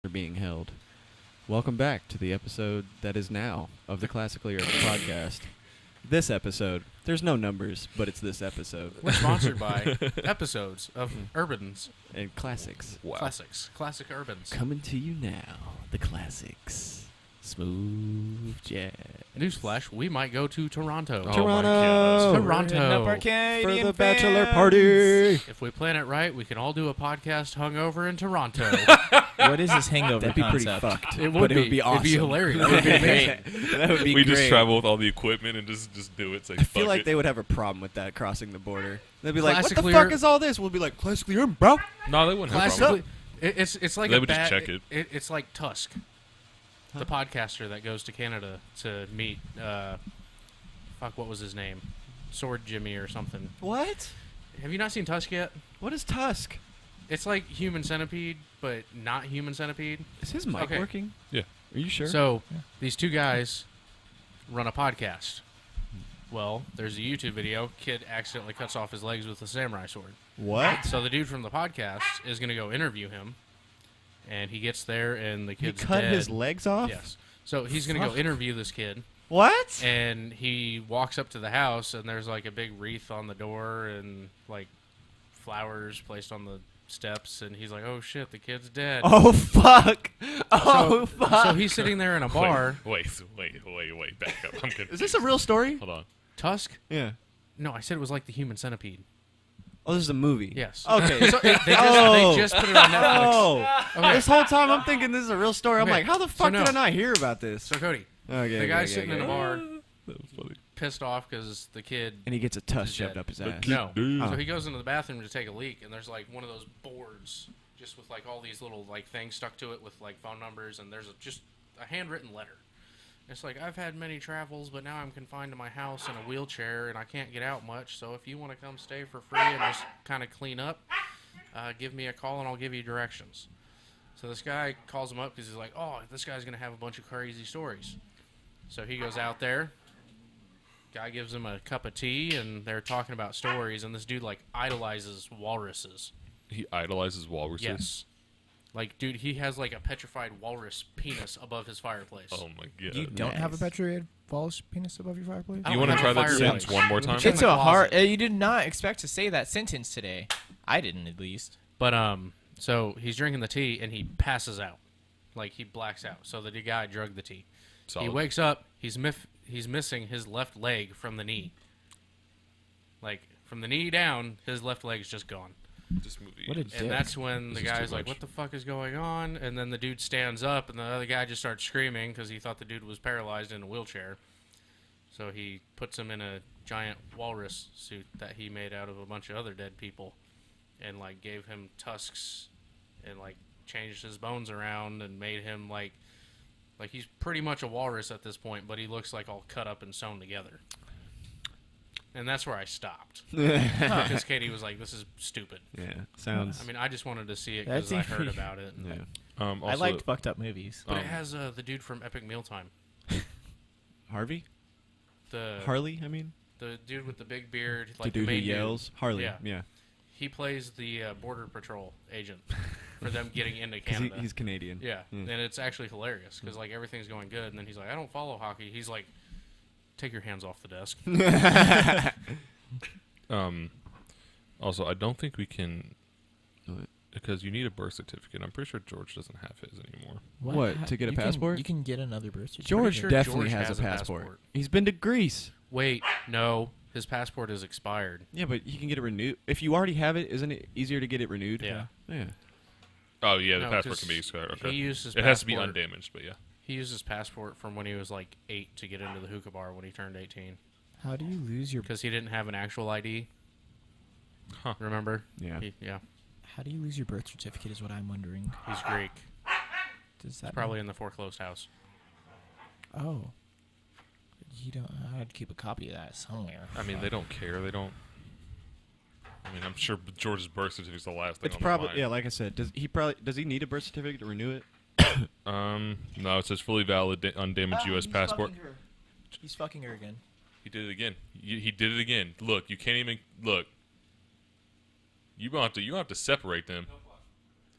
being held. Welcome back to the episode that is now of the Classically Urban Podcast. This episode, there's no numbers, but it's this episode. We're sponsored by episodes of Urbans. And classics. Wow. Classics. Classic Urbans. Coming to you now, the classics. Smooth jazz. Newsflash, we might go to Toronto. Oh Toronto. my Toronto. For the bachelor party. If we plan it right, we can all do a podcast hungover in Toronto. What is this hangover That'd be pretty concept? fucked. It but would it would be awesome. It'd be hilarious. It would be amazing. That would be We great. just travel with all the equipment and just do it. Say, I feel fuck like it. they would have a problem with that crossing the border. They'd be like, "What the Classically fuck is all this?" We'll be like, "Classically urban, bro." No, they wouldn't have a problem. Classically, it's like They a would just bad. check it. It's like Tusk, the podcaster that goes to Canada to meet. What was his name? Sword Jimmy or something. What? Have you not seen Tusk yet? What is Tusk? It's like Human Centipede, but not Human Centipede. Is his mic Okay. working? Yeah. Are you sure? So these two guys run a podcast. Well, there's a YouTube video. Kid accidentally cuts off his legs with a samurai sword. what? So the dude from the podcast is going to go interview him, and he gets there, and the He kid's cut dead. his legs off? Yes. So he's going to go interview this kid, What? and he walks up to the house, and there's like a big wreath on the door, and like flowers placed on the steps, and he's like, "Oh shit, the kid's dead." Oh fuck! Oh fuck! So he's sitting there in a bar. Wait, back up. I'm confused. Is this a real story? Hold on. Tusk? Yeah. No, I said it was like the Human Centipede. Oh, this is a movie. Yes. Okay. So they just put it on Netflix. Oh. Okay. This whole time I'm thinking this is a real story. I'm Okay. like, how the So fuck no. did I not hear about this? So Cody, Okay. the guy's sitting in a bar, That was funny. pissed off because the kid. and he gets a tusk He's shoved dead. up his ass. No. Oh. So he goes into the bathroom to take a leak, and there's like one of those boards, just with like all these little like things stuck to it with like phone numbers, and there's just a handwritten letter. It's like, "I've had many travels, but now I'm confined to my house in a wheelchair, and I can't get out much. So if you want to come stay for free and just kind of clean up, give me a call and I'll give you directions." So this guy calls him up because he's like, "Oh, this guy's gonna have a bunch of crazy stories." So he goes out there. Guy gives him a cup of tea, and they're talking about stories. And this dude like idolizes walruses. He idolizes walruses. Yes. Like, dude, he has like a petrified walrus penis above his fireplace. Oh my god. You don't have a Nice. petrified walrus penis above your fireplace? I You don't want to have try a that fireplace. sentence one more time? It's in It's the a hard. closet. You did not expect to say that sentence today. I didn't, at least. But so he's drinking the tea and he passes out, like he blacks out. So the guy drugged the tea. Solid. He wakes up. He's missing his left leg from the knee. Like from the knee down, his left leg's just gone. This movie. What a And dick. that's when the This is too guy's like, much. "What the fuck is going on?" And then the dude stands up, and the other guy just starts screaming because he thought the dude was paralyzed in a wheelchair. So he puts him in a giant walrus suit that he made out of a bunch of other dead people, and like gave him tusks, and like changed his bones around and made him like he's pretty much a walrus at this point, but he looks like all cut up and sewn together. And that's where I stopped. Because Katie was like, "This is stupid." Yeah. Sounds. I mean, I just wanted to see it That's because I heard pretty- about it. yeah. Also, I liked fucked up movies. But it has the dude from Epic Mealtime. Harvey? The Harley, I mean? the dude with the big beard, The like the dude who main dude. yells? Harley. Yeah. Yeah. He plays the Border Patrol agent for them getting into 'Cause Canada. he's Canadian. Yeah, Mm. and it's actually hilarious because like everything's going good, and then he's like, "I don't follow hockey." He's like, "Take your hands off the desk." Also, I don't think we can What? because you need a birth certificate. I'm pretty sure George doesn't have his anymore. What, to get a You passport? You can get another birth certificate. George sure definitely George has has a a passport. passport. He's been to Greece. Wait, no, his passport is expired. Yeah, but you can get it renewed. If you already have it, isn't it easier to get it renewed? Yeah. Yeah. Oh yeah, the No, passport 'cause can be expired. Okay. He used his It has to be passport- undamaged, but yeah. He used his passport from when he was like 8 to get into the hookah bar when he turned 18 How do you lose your? because he didn't have an actual ID. Huh. Remember? Yeah. Yeah. How do you lose your birth certificate? Is what I'm wondering. He's Greek. Does that Probably in the foreclosed house. Oh. You don't. I'd keep a copy of that somewhere. I mean, they don't care. They don't. I mean, I'm sure George's birth certificate is the last thing It's on their probably mind. yeah. Like I said, does he need a birth certificate to renew it? No, it says fully valid, undamaged U.S. passport. He's fucking her again. He did it again. He did it again. Look, you can't even look. You don't have to separate them.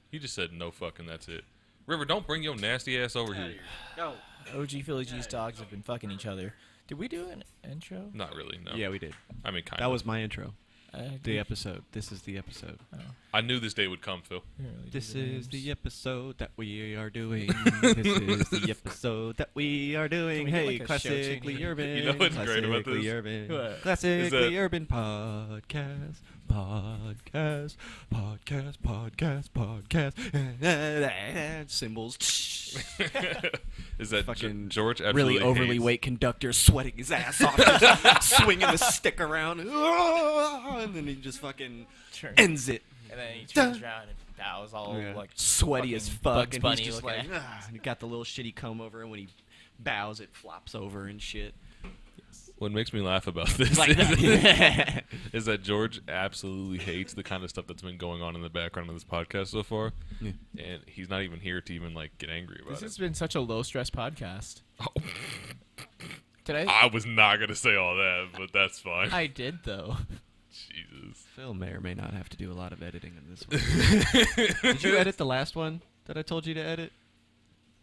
He just said no fucking. That's it. River, don't bring your nasty ass over here. Go. OG Philly G's dogs have been fucking each other. Did we do an intro? Not really, no. Yeah, we did. I mean, kind That of. was my intro. The did- episode. This is the episode. oh, I knew this day would come, Phil. we didn't really do This the is names. the episode that we are doing. This is the episode that we are doing. Can we get, Hey, like, a show classically tune? urban. You know what's great about Classically this? Urban. What? Classically urban podcast. Podcast. Podcast. Podcast. Podcast. Symbols. Is that Fucking George really absolutely overly hates- weight conductor sweating his ass off, just swinging the stick around, and then he just fucking Turn- ends it. And then he turns around and bows all Yeah. like Sweaty as fucking fuck, Bugs and Bunny he's just looking like, and he got the little shitty comb over, and when he bows, it flops over and shit. What makes me laugh about this Like that. is that George absolutely hates the kind of stuff that's been going on in the background of this podcast so far, Yeah. and he's not even here to even like get angry about This it. has been such a low stress podcast. Oh, Did I? I was not gonna say all that, but that's fine. I did though. Jesus. Phil may or may not have to do a lot of editing in this one. Did you edit the last one that I told you to edit?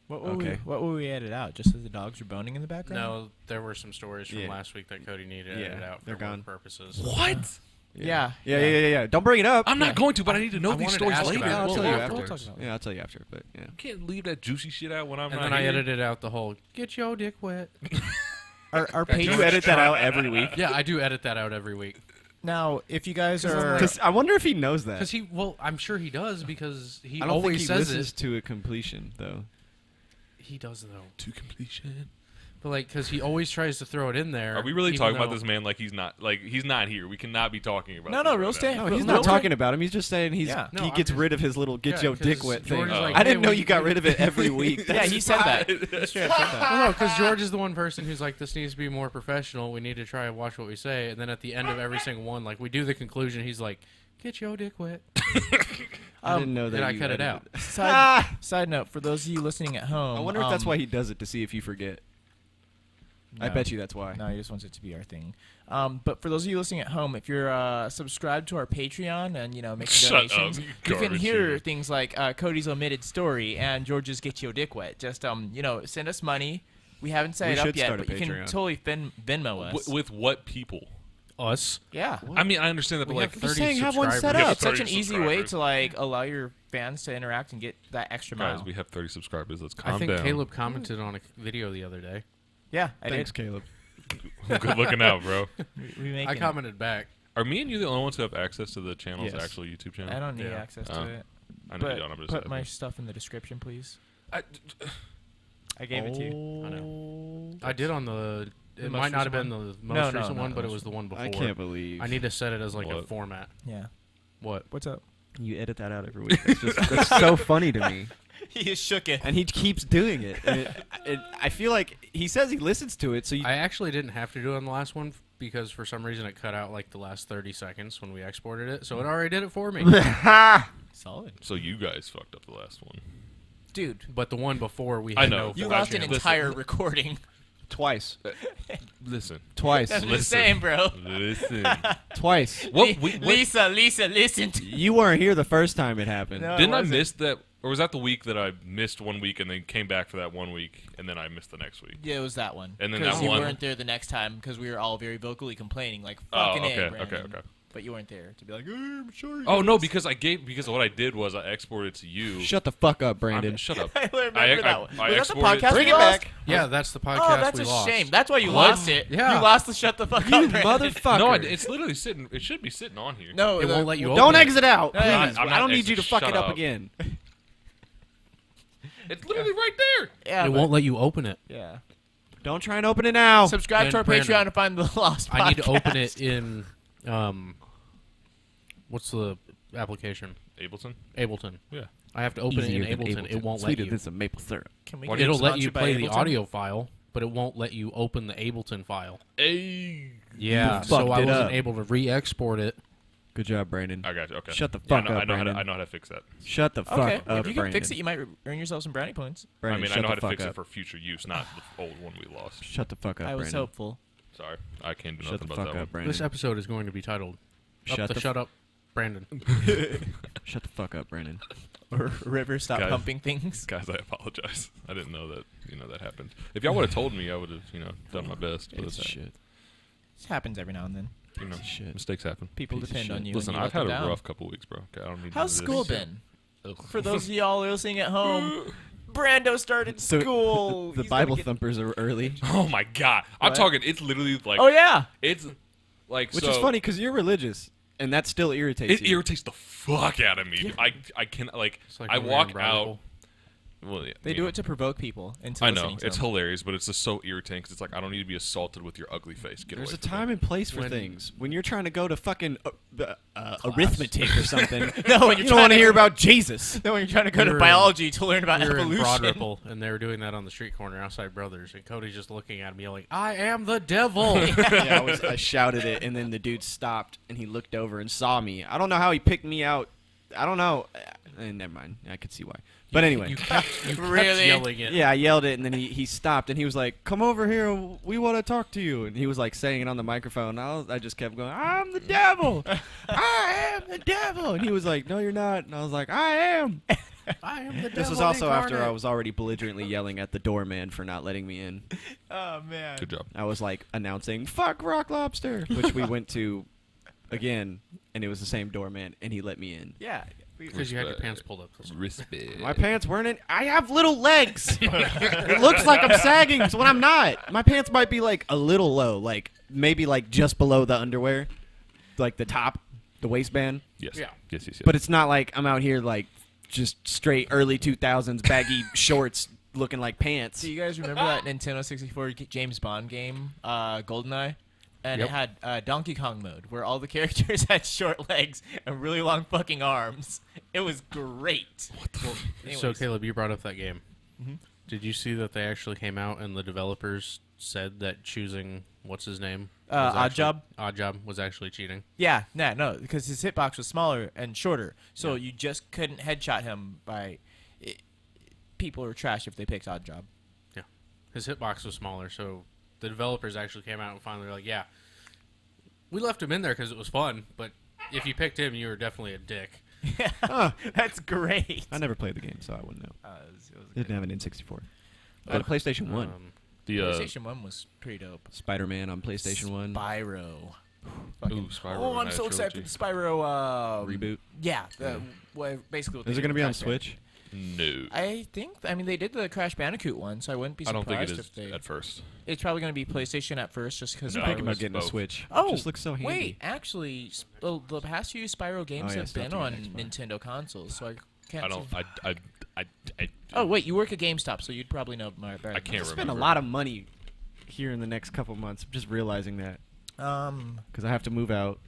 What will Okay. what will we edit out? Just that the dogs were boning in the background? No, there were some stories from Yeah. last week that Cody needed to Yeah, edit out for they're work gone. purposes. What? Yeah. Yeah. Don't bring it up. I'm not Yeah. going to, but I need to know I these wanted to stories ask later. about it. I'll Well, tell you we'll after. talk about it. Yeah, I'll tell you after. But yeah. You can't leave that juicy shit out when I'm And not then I here. edited out the whole "get your dick wet." Our Do page you edit that out every week? Yeah, I do edit that out every week. now. If you guys are, Because I wonder if he knows that. Because I'm sure he does because he I don't always think he says listens it. to a completion though. He does though, To completion. but like because he always tries to throw it in there. Are we really even talking about though- this man like he's not here? We cannot be talking about. No, this no, right real now. estate. No, Real- he's real not quick- talking about him. He's just saying Yeah. No, he I'm gets just- rid of his little get Yeah, your dick 'cause wet George thing. is like, I "Hey, didn't know when you you got do-" rid of it every week. Yeah, That's he said that. fine. He straight up said that. Well, no, because George is the one person who's like, this needs to be more professional. We need to try and watch what we say. And then at the end of every single one, like we do the conclusion, he's like, get your dick wet. I didn't know that. and I you cut it edited out. Side note for those of you listening at home. I wonder if that's why he does it, to see if you forget. I no. bet you that's why. No, he just wants it to be our thing. But for those of you listening at home, if you're subscribed to our Patreon and making Shut donations, up, you can garbage hear human. things like Cody's omitted story and George's get your dick wet. Just send us money. We haven't set We it up should yet, start a but you can Patreon. totally Venmo us. With what people? Us. Yeah. I mean, I understand that, but We like, have Just 30 saying, have one set subscribers. Yeah, up. It's such 30 an easy way subscribers. to allow your fans to interact and get that extra mile. guys, we have 30 subscribers. Let's calm I think down. Caleb commented on a video the other day. Yeah, I Thanks, did. Caleb. Good looking out, bro. We make I it. commented back. Are me and you the only ones who have access to the channel's Yes. actual YouTube channel? I don't need Yeah. access Oh. to it. I know But you don't. I'm just put my asking. stuff in the description, please. I- I gave it to you. I know. I did on the. It The might most not have been recent the No, most no, recent not one, the but it most was the one before. I can't believe I need to set it as like a What? format. Yeah. What? What's up? you edit that out every week. That's so funny to me. He just shook it. And he keeps doing it. And I feel like he says he listens to it, so you. I actually didn't have to do it on the last one because for some reason it cut out like the last 30 seconds when we exported it, so it already did it for me. Solid. So you guys fucked up the last one. Dude, But the one before we I had know. no. you Well, lost an listen. entire recording. Twice. Listen. Twice. That's the Listen. same, bro. Listen. Twice. What? Lisa, listen to You weren't here the first time it happened. No. Didn't I wasn't. miss that? Or was that the week that I missed 1 week and then came back for that 1 week and then I missed the next week? Yeah, it was that one. And then Because that you one- weren't there the next time because we were all very vocally complaining, like Oh, fucking okay, A, Brandon. okay. But you weren't there to be like, I'm sorry. Oh no, because what I did was I exported to you. Shut the fuck up, Brandon. Shut up. I remember I- that one. I Was that the exported- podcast Bring we it lost? back. Yeah, that's the podcast Oh, that's we a lost. shame. That's why you What? lost it. Yeah. You lost the shut the fuck You up, Brandon. motherfucker. No, it's literally sitting. It should be sitting on here. No, It won't let you Don't open it. exit out, No, please. no, I'm I not don't need you to exiting. fuck Shut it up up. again. It's literally right there. Yeah, It but- won't let you open it. Yeah. Don't try and open it now. Subscribe And to our Brandon, Patreon to find the lost podcast. I need to open it in. What's the application? Ableton. Ableton. Yeah. I have to open it in Ableton. It won't let Sweeter you. than some maple syrup. Can we Why get do It'll let you sponsored by play the Ableton? audio file, but it won't let you open the Ableton file. Hey. Yeah, You so fucked I it wasn't up. able to re-export it. Good job, Brandon. I got you. Okay. Shut the Yeah, fuck I know, up, I know how to, Brandon. I know how to fix that. Shut the fuck Okay, up, if you can Brandon. fix it, you might earn yourself some brownie points. Brandon, I mean, I shut know how the to fuck fix up. it for future use, not the old one we lost. Shut the fuck up, I was Brandon. hopeful. Sorry, I can't do Shut nothing the about fuck that up, one. This Brandon. episode is going to be titled Shut the Shut Up, Brandon. Shut the fuck up, Brandon. or river stop Guys. pumping things. Guys, I apologize. I didn't know that that happened. If y'all would have told me, I would have done my best. But It's shit. This happens every now and then. Shit. Mistakes happen. People Piece of depend shit. on you. Listen, and you I've let had them a down. rough couple weeks, bro. Okay, I don't need to How's do school this. been? Ugh. For those of y'all listening at home, Brando started So, school. The He's gonna Bible get- thumpers are early, Oh my god, I'm What? talking. It's literally like. Oh yeah. It's like which so, is funny because you're religious, and that still irritates It you. irritates the fuck out of me. I can like. It's like I when walk we're in out. Bible. Well, yeah, They you do know. it to provoke people into I listening know to it's them. hilarious, but it's just so irritating because it's like I don't need to be assaulted with your ugly face. Get There's away a from time me. and place for When- things. When you're trying to go to fucking arithmetic or something, No, when you you're don't want trying to to- hear about Jesus. No, when you're trying to go We to were in- biology to learn about We were in evolution. Broad Ripple, and they were doing that on the street corner outside Brothers, and Cody's just looking at me yelling, "I am the devil!" Yeah, I shouted it, and then the dude stopped, and he looked over and saw me. I don't know how he picked me out. I don't know. Never mind. I could see why. But anyway. You kept Really? yelling it. Yeah, I yelled it, and then he stopped, and he was like, "Come over here, we want to talk to you." And he was like saying it on the microphone. I just kept going, "I'm the devil, I am the devil," and he was like, "No, you're not," and I was like, "I am." I am the devil. This was also after I incarnate. was already belligerently yelling at the doorman for not letting me in. Oh man. Good job. I was like announcing, "Fuck Rock Lobster," which we went to again, and it was the same doorman, and he let me in. Yeah. Because you had your Respect. pants pulled up. That's all. Respect. My pants weren't in. I have little legs. It looks like I'm sagging when I'm not. My pants might be like a little low, like maybe like just below the underwear, like the top, the waistband. Yes. Yeah. Yes. Yes. Yes. But it's not like I'm out here like just straight early 2000s baggy shorts looking like pants. Do you guys remember that Nintendo 64 James Bond game, GoldenEye? And Yep. it had Donkey Kong mode, where all the characters had short legs and really long fucking arms. It was great. So Anyways. Caleb, you brought up that game. Mhm. Did you see that they actually came out and the developers said that choosing what's his name, Oddjob? Oddjob was actually cheating? Yeah, no, because his hitbox was smaller and shorter, so you just couldn't headshot him by. People were trash if they picked Oddjob. Yeah, his hitbox was smaller, so the developers actually came out and finally were like, "Yeah, we left him in there because it was fun, but if you picked him, you were definitely a dick." Huh. That's great. I never played the game, so I wouldn't know. It was Didn't have an N64. But PlayStation 1. the PlayStation 1 was pretty dope. Spider-Man on PlayStation 1. Spyro. Ooh, Spyro. Oh, I'm Night so excited for Trilogy. the Spyro Reboot. Yeah, basically. what Is they it did going to be on with Crash Switch? No. I mean, they did the Crash Bandicoot one, so I wouldn't be I don't surprised think it is if they. at first. It's probably going to be PlayStation at first, just because. No, I'm thinking about it's getting a both. Switch. Oh, It just looks so handy. wait, actually, the past few Spyro games yeah, have stuff been to get on Xbox. Nintendo consoles, so I can't. I don't. see- I Oh wait, you work at GameStop, so you'd probably know more better. I can't I remember. spend a lot of money here in the next couple months. I'm just realizing that. Because I have to move out.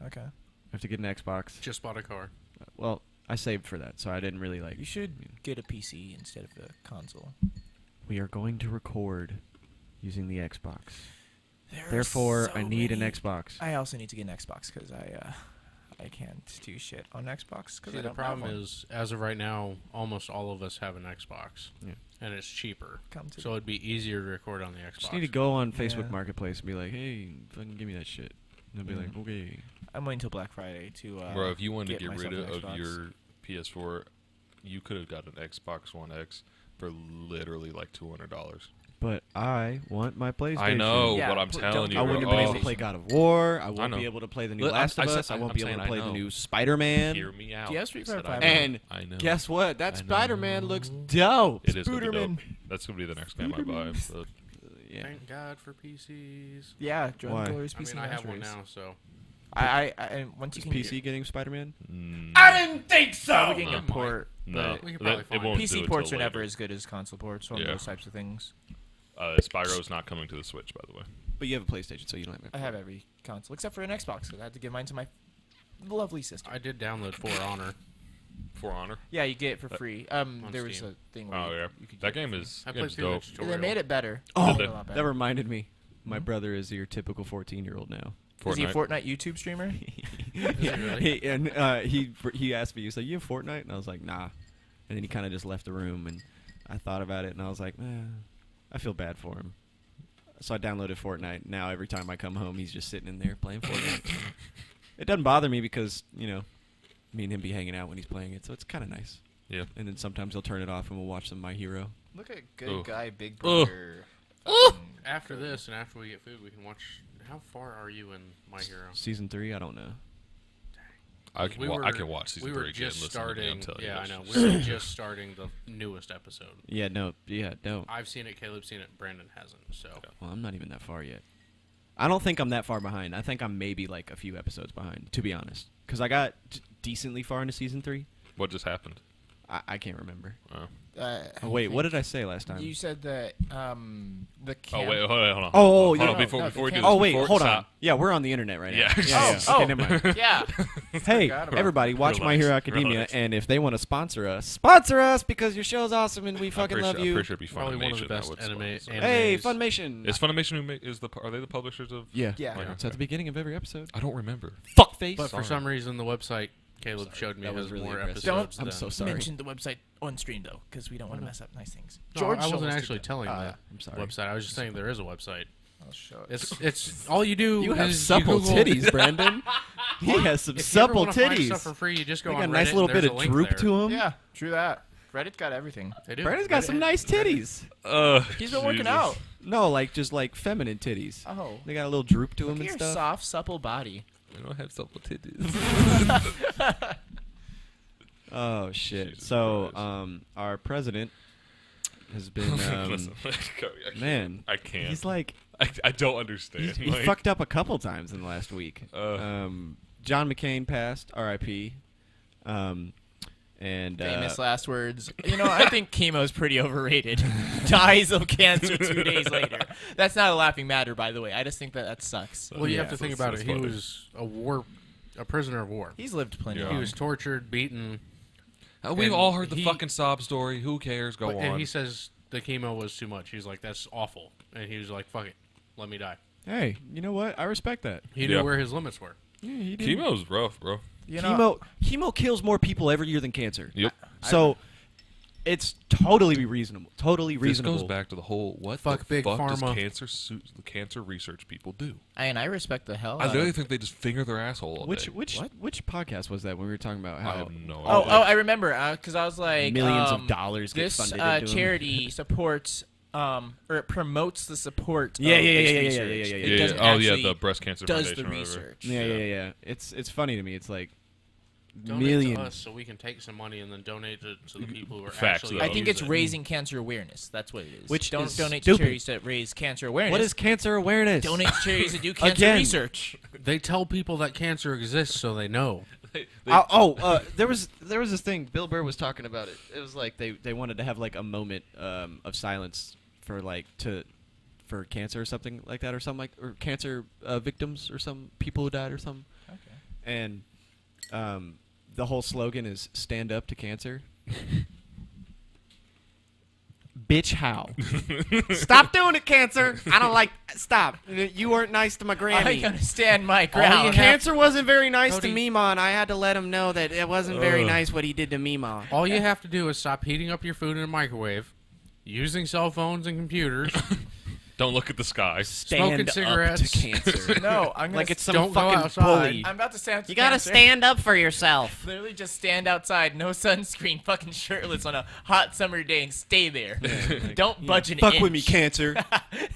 Okay. I have to get an Xbox. Just bought a car. Well, I saved for that, so I didn't really like. You should get a PC instead of a console. We are going to record using the Xbox. There are Therefore, so I need an many- Xbox. I also need to get an Xbox because I can't do shit on Xbox because See, the problem is, as of right now, almost all of us have an Xbox, Yeah. and it's cheaper, Come to so it'd be easier to record on the Xbox. Just need to go on Facebook Yeah. Marketplace and be like, "Hey, fucking give me that shit." And they'll be like, "Okay." I'm waiting till Black Friday to. Bro, if you wanted to get get rid myself an of Xbox. your PS4, you could have got an Xbox One X for literally like $200. But I want my PlayStation. I know, Yeah, but I'm don't telling you, I get wouldn't bro, be able to oh, play God of War. I won't know. be able to play the new Look, Last of I said- Us. I I'm won't be able saying to I play the know. new Spider-Man. Hear me out. Do you have Street I said Fighter I 5? know. And I know. guess what? That I know. Spider-Man looks dope. It is gonna be Spooderman. dope. That's gonna be the next game I buy. But Yeah. Thank God for PCs. Yeah, Why? Jordan Glorious I PC mean, I have Master one Race. now, so And once you Is can PC getting Spider-Man? I didn't think so. Probably getting a Might. port. no, but We could probably it find won't do PC it ports till are never later. as good as console ports on Yeah. those types of things. Spyro's not coming to the Switch, by the way. But you have a PlayStation, so you don't have. I have every console except for an Xbox because I had to give mine to my lovely sister. I did download For Honor. For Honor. Yeah, you get it for free. There was Steam. a thing where Oh yeah, you could that get it game for is I game's played through the dope. free. tutorial. They made it better. Oh, They made it a lot better. That reminded me. My Hmm? brother is your typical 14-year-old now. Is he a Fortnite. Fortnite YouTube streamer? Yeah, really? he asked me. He said, "You have Fortnite?" And I was like, "Nah." And then he kind of just left the room, and I thought about it, and I was like, I feel bad for him. So I downloaded Fortnite. Now every time I come home, he's just sitting in there playing Fortnite. It doesn't bother me because me and him be hanging out when he's playing it, so it's kind of nice. Yeah. And then sometimes he'll turn it off and we'll watch some My Hero. Look at good Ugh. guy, Big Ugh. Brother. After this and after we get food, we can watch. How far are you in My Hero? Season 3, I don't know. I can watch season We were 3 again. just Listen to me, starting. I'm telling you, Yeah, I that's know. just- We were just starting the newest episode. Yeah, don't. I've seen it. Caleb's seen it. Brandon hasn't. So Well, I'm not even that far yet. I don't think I'm that far behind. I think I'm maybe like a few episodes behind, to be honest. Because I got decently far into season 3. What just happened? I can't remember. Oh. Oh, wait, what did I say last time? You said that the Oh camp. wait, hold on. Oh, hold no, on. Before no, we do the this. Oh, wait, before- hold on. stop. Yeah, we're on the internet right now. Yeah. yeah. Oh, Okay, never mind. Yeah. Hey, Forgot about everybody, watch My Relax, Hero Academia, relax. and if they want to sponsor us because your show's awesome and we fucking love you. I'm pretty sure it'd be Probably one of the Funimation. best that would anime- sponsor. anime- Hey, animes. Funimation. Is Funimation who are they the publishers of? Yeah. Yeah. My Hero? It's at the beginning of every episode. I don't remember. Fuckface. But for Sorry. some reason, the website Caleb showed me That was has really more aggressive. episodes. I'm than- so sorry. Mention the website on stream though, because we don't want to mess up nice things. No, George I told wasn't us to actually do- telling the I'm sorry. website. I was just saying there is a website. I'll show it. It's all you do. You have is supple Google- titties, Brandon. He has some If you ever supple wanna find titties. stuff for free, you just go They on got a Reddit nice and little there's bit a of link droop there. to him. Yeah, true that. Reddit's got everything. They do. Brandon's got some nice titties. He's been working Jesus. out. No, like just like feminine titties. Oh. They got a little droop to Look them at and your stuff. soft, supple body. I don't have supple titties. Oh shit! Jesus So, Christ. our president has been, Listen, Cody, I can't. man. I can't. He's like I don't understand. he like, fucked up a couple times in the last week. Ugh. John McCain passed, R.I.P. And Famous last words. You know, I think chemo's pretty overrated. Dies of cancer 2 days later. That's not a laughing matter, by the way. I just think that sucks. Well, you Yeah. have to think That's- about that's it. He funny. was a prisoner of war. He's lived plenty. Yeah. He long. was tortured, beaten. We've and all heard the he- fucking sob story. Who cares? Go on. And he says the chemo was too much. He's like, that's awful. And he was like, fuck it. Let me die. hey, you know what? I respect that. He Yeah. knew where his limits were. Yeah, he did. Chemo's rough, bro. You know, Chemo kills more people every year than cancer. Yep. So it's totally reasonable. Totally This reasonable. goes back to the whole what Fuck the big fuck does pharma. cancer research people do? and I respect the hell I out literally of think they just finger their asshole all Which day. which podcast was that when we were talking about I how have no Oh, idea. I remember, because I was like, millions of dollars get this funded into 'em. charity supports, or it promotes the support Yeah, of yeah, this yeah, yeah, research. yeah, yeah, yeah, It yeah. doesn't Oh yeah, actually the breast cancer does foundation the or whatever. research. Yeah. It's funny to me. It's like Donate millions. to us so we can take some money and then donate it to the people who are Facts, actually. though. I think it's use it. raising cancer awareness. That's what it is. Which don't is donate stupid. to charities that raise cancer awareness. What is cancer awareness? donate to charities that do cancer Again. research? They tell people that cancer exists so they know. There was this thing. Bill Burr was talking about it. It was like they wanted to have like a moment of silence for for cancer or something like that, or something like, or cancer victims or some people who died or something. Okay. And the whole slogan is "Stand up to cancer." Bitch, how? Stop doing it, cancer. I don't like. Stop. You weren't nice to my granny. I understand my you ground. have- Cancer wasn't very nice Cody- to Mima, and I had to let him know that it wasn't very Ugh. nice what he did to Mima. All you have to do is stop heating up your food in a microwave, using cell phones and computers. Don't look at the sky. Stand up cigarettes. to cancer. No, I'm gonna Like it's some Don't go fucking outside. bully. I'm about to stand up to You gotta cancer. stand up for yourself. Literally just stand outside, no sunscreen, fucking shirtless on a hot summer day and stay there. Don't budge an Fuck inch. with me, cancer.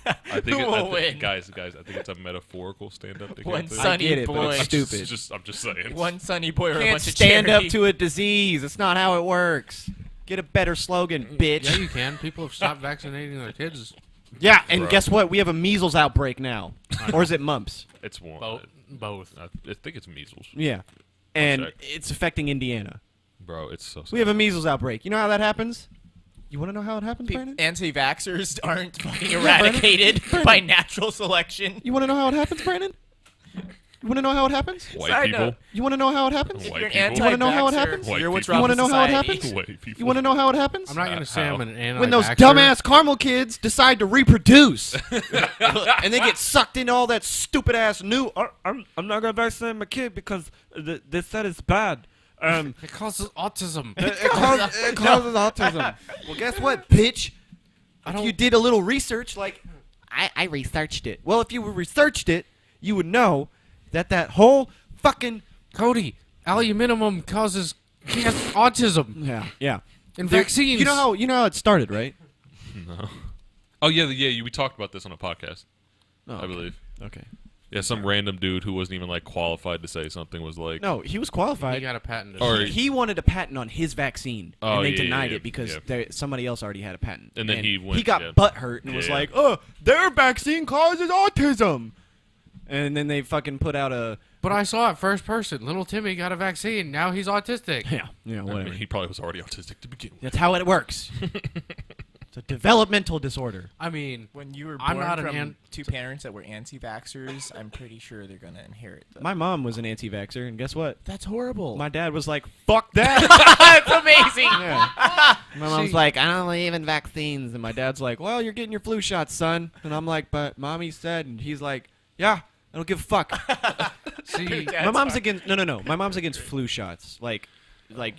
I think, Who will win? guys, I think it's a metaphorical stand up to One cancer. sunny get it, but boy. it's stupid. I'm just saying. One sunny boy or a Can't bunch of stand up charity. to a disease. That's not how it works. Get a better slogan, bitch. Yeah, you can. People have stopped vaccinating their kids. Yeah, and Bro. guess what? We have a measles outbreak now. Or is it mumps? It's one. Both. I think it's measles, Yeah. And check. it's affecting Indiana. bro. It's so. Sad. We have a measles outbreak. You know how that happens? You want to know how it happens, Pe- Brandon? Anti-vaxxers aren't fucking Brandon. eradicated by natural selection. You want to know how it happens, Brandon? You want to know how it happens? White Side people. note. You want to know how it happens? If White you're an people. anti-vaxxer, You wanna know how it happens? White you're what's people. wrong You wanna with know how it society. happens? White people. You want to know how it happens? I'm not going to say I'm an anti-vaxxer. When those dumbass caramel kids decide to reproduce, and they get sucked into all that stupid ass new. I'm not gonna vaccinate my kid because they said it's bad. It causes autism. It causes autism. Well, guess what, bitch? If you did a little research, like I researched it. Well, if you researched it, you would know that whole fucking Cody, aluminum causes He has autism Yeah. and There- vaccines. You know how it started, right? No. Oh yeah, we talked about this on a podcast, Oh, I believe. Okay. Yeah, some random dude who wasn't even like qualified to say something was like, No, he was he qualified. got a patent. Or- He wanted a patent on his vaccine, Oh, and they yeah, denied yeah, it because yeah. somebody else already had a patent. And then he went- got yeah. butthurt and was Yeah. like, "Oh, their vaccine causes autism," and then they fucking put out a But I saw it first person. Little Timmy got a vaccine. Now he's autistic. yeah, I whatever. mean, he probably was already autistic to begin with. That's how it works. It's a developmental disorder. I mean, When you were I'm born not an from two parents that were anti-vaxxers, I'm pretty sure they're gonna inherit that. My mom was an anti-vaxxer, and guess what? That's horrible. My dad was like, "Fuck that." That's amazing. Yeah. My mom's See- like, "I don't believe in vaccines," and my dad's like, "Well, you're getting your flu shot, son." And I'm like, "But mommy said," and he's like, "Yeah, I don't give a fuck." see, My mom's against no. My mom's against flu shots, like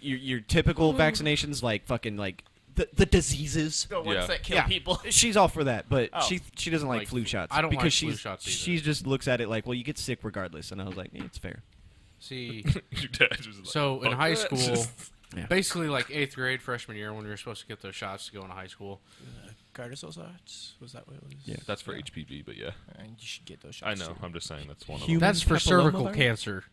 your typical vaccinations, like fucking like the diseases. The ones Yeah. that kill Yeah. people. She's all for that, but Oh. she doesn't like Like, flu shots. I don't because like she's flu shots either. she just looks at it like, well, you get sick regardless, and I was like, yeah, it's fair. see. Your dad just like, So in "Fuck high that." school, Just- Yeah. basically like 8th grade, freshman year, when we were supposed to get those shots to go into high school. Gardasil shots? Was that what it was? Yeah. that's for HPV, but yeah, And you should get those I shots. know. too. I'm just saying that's one of Human them. That's for papilloma cervical virus? cancer.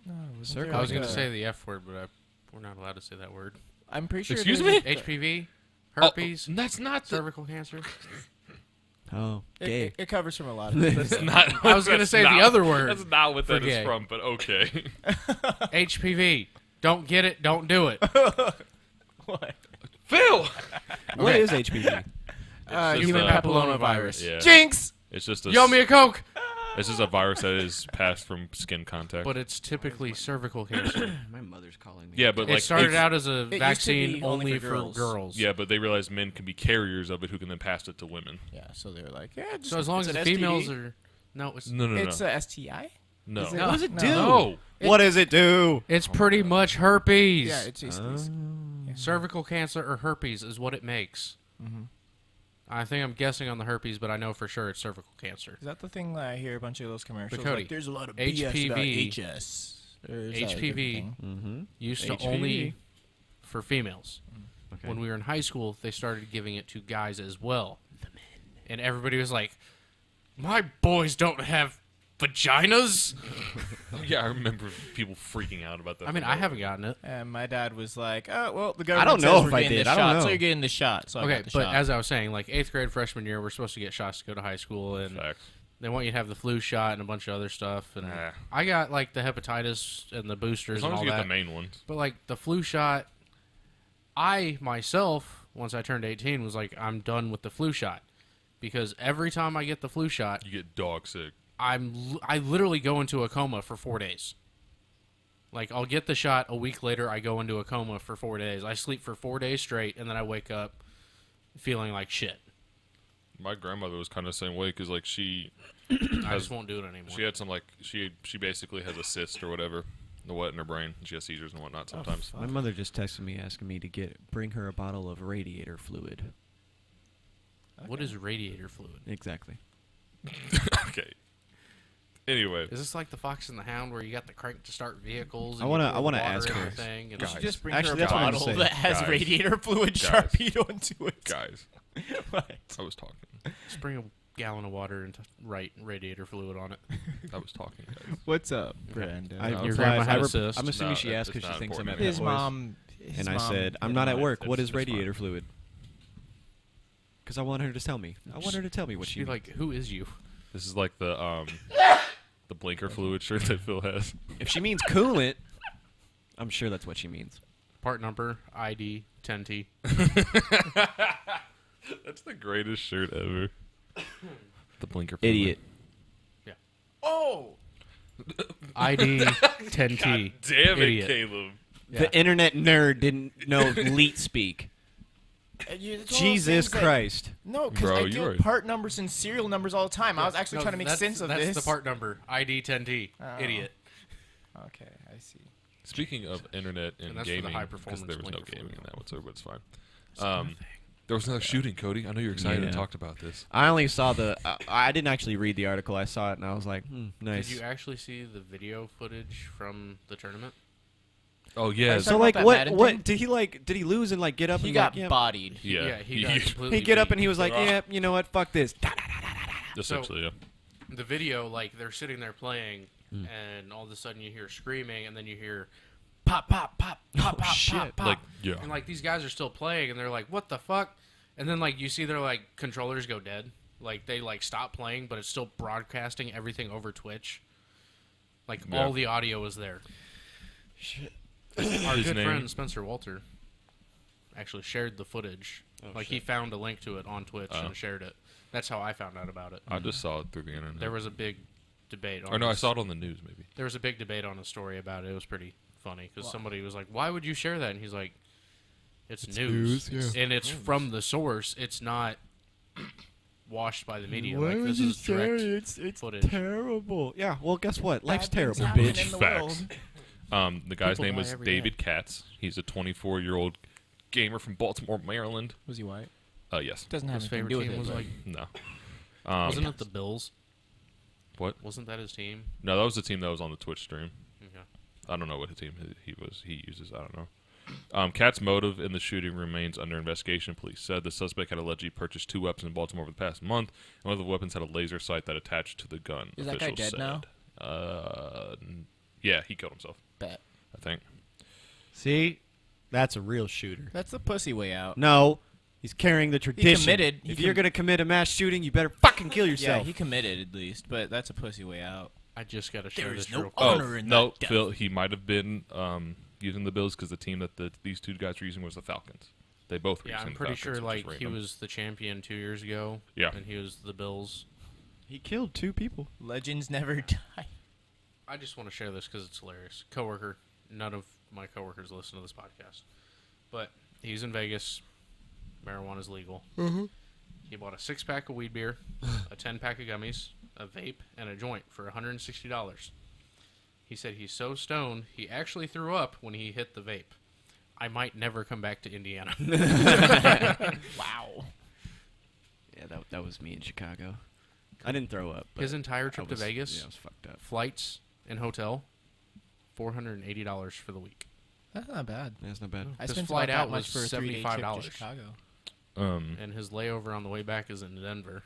No, wasn't Circle- there I was like going to a- say the F word, but we're not allowed to say that word. I'm pretty sure. Excuse there's me? a- HPV, Oh, herpes, that's not the. cervical cancer. Oh, It, gay. it covers from a lot of things. That's not. I was gonna that's say the not- other word That's not what for that is gay. from, but okay. HPV. Don't get it. Don't do it. What? Phil. What is HPV? just Human a- papillomavirus. Yeah. Jinx! It's just a. You owe me a Coke. This is a virus that is passed from skin contact. But it's typically cervical cancer. My mother's calling me. yeah, but It like started it's- out as a used to be vaccine only only for for girls. girls. Yeah, but they realized men can be carriers of it, who can then pass it to women. Yeah, so they were like, yeah, just, So as long it's as an the females STD. are no, it's No, It's a STI? no. is it- What does it No. do? No. What does it do? it's pretty much herpes. Yeah, it's basically. Cervical cancer or herpes is what it makes. Mm-hmm. I think I'm guessing on the herpes, but I know for sure it's cervical cancer. Is that the thing that I hear a bunch of those commercials? Cody, Like, there's a lot of HPV. BS about HS. Or is that a different HPV. thing? Mm-hmm. Used to HPV. only for females. Okay. When we were in high school, they started giving it to guys as well. And everybody was like, "My boys don't have vaginas." Yeah, I remember people freaking out about that. I mean, I haven't gotten it. And my dad was like, "Oh, well, the government don't know says if we're I getting did. the I don't shot, know. so you're getting the shot." So I Okay, got the but shot. as I was saying, like 8th grade, freshman year, we're supposed to get shots to go to high school, and Facts. they want you to have the flu shot and a bunch of other stuff. And Nah. I got like the hepatitis and the boosters As long and as all you get that. the main ones. But like the flu shot, I myself, once I turned 18, was like, I'm done with the flu shot, because every time I get the flu shot, You get dog sick. I literally go into a coma for 4 days. Like, I'll get the shot, a week later I go into a coma for 4 days. I sleep for 4 days straight, and then I wake up feeling like shit. My grandmother was kind of the same way because like she I just won't do it anymore. she had some like she basically has a cyst or whatever, in her brain. She has seizures and whatnot sometimes. My mother just texted me asking me to bring her a bottle of radiator fluid. What is radiator fluid? Exactly. Okay. Anyway, Is this like the Fox and the Hound where you got the crank to start vehicles? I and wanna- you pour I wanna water ask in her. the thing and You should Guys. just bring Actually, her a that's what I'm bottle saying. that has Guys. radiator fluid Guys. sharpied onto it. guys, What? I was talking. just bring a gallon of water and write radiator fluid on it. I was talking, guys. What's up, Brandon? I No, Your it's grandma replied- had I a cyst. I'm assuming No, she asked it's because she not thinks I'm important. at his Pet Boys. mom. And I said, I'm not at work. What is It's fine. radiator fluid? Because I want her to tell me. I want her to tell me what she She'd be like, "Who is you?" This is like the blinker fluid shirt that Phil has. If she means coolant, I'm sure that's what she means. Part number ID 10T. That's the greatest shirt ever. The blinker fluid. Idiot. Oh. ID 10T. Damn it, Idiot. Caleb. The internet nerd didn't know leet speak. Jesus Christ. No, because Bro, I you deal are- part numbers and serial numbers all the time. I was actually No, trying to make that's- sense of that's this. the part number. ID 10T. Oh. Idiot. Okay, I see. Speaking of internet and, And that's for the gaming, high because performance there was no blinker gaming fluid. in that whatsoever, but it's fine. There was another shooting, Cody. I know you're excited Yeah. and talked about this. I only saw I didn't actually read the article. I saw it and I was like, nice. Did you actually see the video footage from the tournament? Oh yeah. Talking So about like, that what? Madden What thing? did he like? Did he lose and like get up? He and got like, yeah. bodied. Yeah. he got completely He'd get up beat. and he was like, yeah, you know what? Fuck this. Essentially, yeah. The video, like they're sitting there playing, and all of a sudden you hear screaming, and then you hear pop, pop, pop, pop, pop, shit. pop, pop. Like, yeah. And like these guys are still playing, and they're like, "What the fuck?" And then like you see their like controllers go dead, like they like stop playing, but it's still broadcasting everything over Twitch. Like Yeah. all the audio is there. Shit. Our His good name- friend Spencer Walter actually shared the footage. Like he found a link to it on Twitch and shared it. That's how I found out about it. I just saw it through the internet. There was a big debate. On Or no, I this. saw it on the news. Maybe. There was a big debate on the story about it. It was pretty funny because somebody was like, "Why would you share that?" And he's like, "It's news, and it's from the source. It's not washed by the media. Like this is direct It's footage." terrible. Yeah. Well, guess what? Life's Bad things terrible, happen bitch. in the Facts. world. The guy's People name die was every day. David Katz. He's a 24-year-old gamer from Baltimore, Maryland. Was he white? Yes. Doesn't have His anything to favorite do with team it. was but- like, No. wasn't it the Bills? What? Wasn't that his team? No, that was the team that was on the Twitch stream. Okay. I don't know what team he uses. I don't know. Katz's motive in the shooting remains under investigation. Police said the suspect had allegedly purchased 2 weapons in Baltimore over the past month, and one of the weapons had a laser sight that attached to the gun. Is that guy officials dead now? Yeah, he killed himself. Bet. I think. See, that's a real shooter. That's the pussy way out. No, he's carrying the tradition. committed. If He you're com- gonna commit a mass shooting, you better fucking kill Yeah, yourself. he committed at least, but that's a pussy way out. I just got to share There this is no real quick. honor in no, that death. Phil. He might have been using the Bills because the team that these 2 guys were using was the Falcons. They both were Yeah, using I'm the pretty Falcons, sure which is like he random. was the champion 2 years ago. Yeah. And he was the Bills. He killed 2 people. Legends never die. I just want to share this because it's hilarious. Coworker, none of my coworkers listen to this podcast, but he's in Vegas. Marijuana's legal. He bought a 6-pack of weed beer, a 10-pack of gummies, a vape, and a joint for $160. He said he's so stoned he actually threw up when he hit the vape. I might never come back to Indiana. Wow. Yeah, that was me in Chicago. I didn't throw up. But His entire I trip was- to Vegas, Yeah, I was fucked up. flights and hotel, $480 for the week. That's not bad. That's not bad. I His spent flight about out that much was for a 3-day trip to $75. Chicago. And his layover on the way back is in Denver.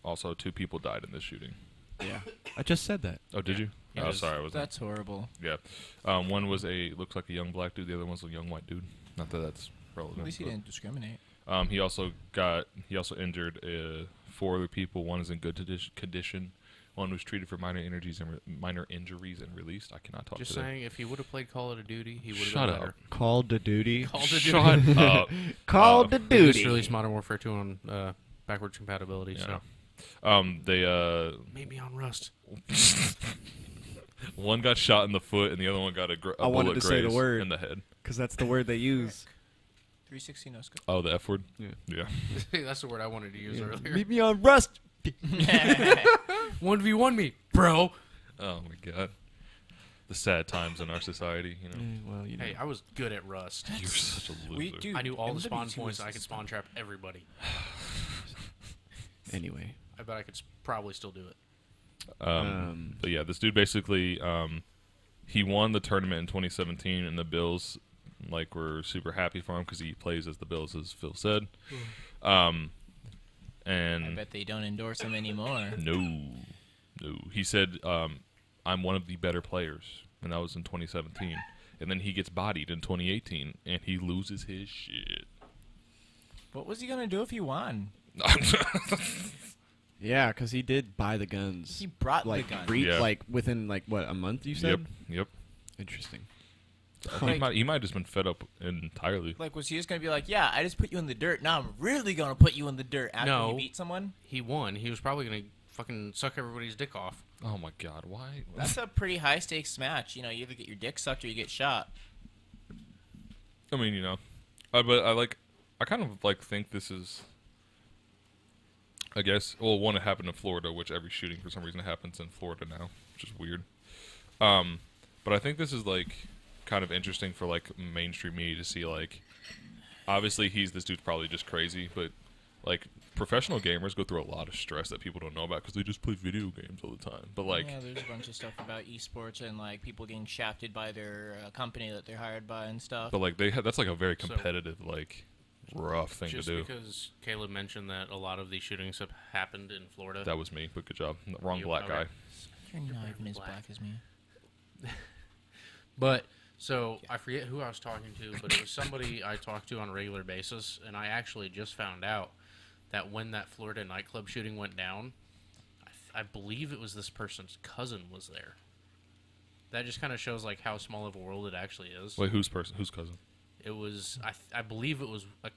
Also, 2 people died in this shooting. Yeah, I just said that. Oh, did you? Yeah, Oh, it's- sorry, I wasn't. That's horrible. Yeah. One was looks like a young black dude. The other one's a young white dude. Not that that's relevant. At least he but- didn't discriminate. He also injured 4 other people. One is in good condition. One was treated for minor injuries and released. I cannot talk Just today. saying, if he would have played Call of Duty, he would have Shut been up. better. Called to duty. Call of Duty. Shut up. Called to They just duty. released Modern Warfare 2 on backwards compatibility, Yeah. so They maybe on Rust. one got shot in the foot and the other one got a I wanted bullet to say the graze word. in the head. Because that's the word they use. 360 no scope. Oh, the F word. Yeah. Yeah. That's the word I wanted to use earlier. Meet me on Rust. 1v1 me, bro. Oh my god. The sad times in our society. You know. Well, you know. Hey, I was good at Rust. You're such a loser. We do. I knew all the spawn MW2 points. was I could spawn trap everybody. Anyway. I bet I could probably still do it. But yeah, this dude basically he won the tournament in 2017, and the Bills were super happy for him because he plays as the Bills, as Phil said. And I bet they don't endorse him anymore. no, he said I'm one of the better players, and that was in 2017. And then he gets bodied in 2018, and he loses his shit. What was he gonna do if he won? Yeah, because he did buy the guns. He brought like the gun. Yeah. within what, a month you said? Yep. Interesting. He might have just been fed up entirely. Like, was he just gonna be like, "Yeah, I just put you in the dirt. Now I'm really gonna put you in the dirt after No. you beat someone"? He won. He was probably gonna fucking suck everybody's dick off. Oh my god, why? That's a pretty high stakes match. You know, you either get your dick sucked or you get shot. I mean, you know, but I kind of think this is. I guess, well, one, it happened in Florida, which every shooting for some reason happens in Florida now, which is weird. But I think this is kind of interesting for mainstream media to see obviously this dude's probably just crazy, but like professional gamers go through a lot of stress that people don't know about because they just play video games all the time. But like, yeah, there's a bunch of stuff about esports and like people getting shafted by their company that they're hired by and stuff. but like that's like a very competitive, like rough thing to Just do. because Caleb mentioned that a lot of these shootings have happened in Florida. That was me, but good job. Wrong You- black okay. guy. You're not even as black as me. But so I forget who I was talking to, but it was somebody I talked to on a regular basis, and I actually just found out that when that Florida nightclub shooting went down, I believe it was this person's cousin was there. That just kind of shows like how small of a world it actually is. Wait, whose cousin? It was I believe it was a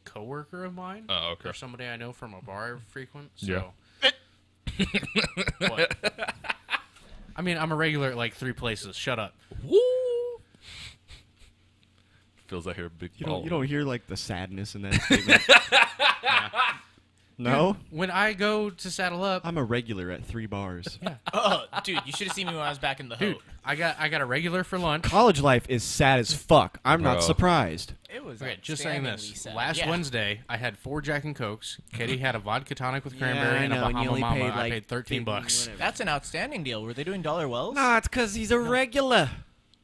coworker of mine. Oh, okay. Or somebody I know from a bar I frequent. Yeah. So. What? I mean, I'm a regular at like 3 places. Shut up. Woo! Feels like you're a big You ball. don't hear like the sadness in that statement. No, When I go to saddle up, I'm a regular at 3 bars. Oh, dude, you should have seen me when I was back in the dude, hood. I got a regular for lunch. College life is sad as fuck. I'm Bro. not surprised. It was Okay, just saying this. outstandingly sad. Last Yeah. Wednesday, I had 4 Jack and Cokes. Katie had a vodka tonic with Yeah, cranberry I and a know, and you Bahama only Mama. paid, I like, paid 13 bucks. whatever. That's an outstanding deal. Were they doing dollar wells? Nah, it's because he's a regular.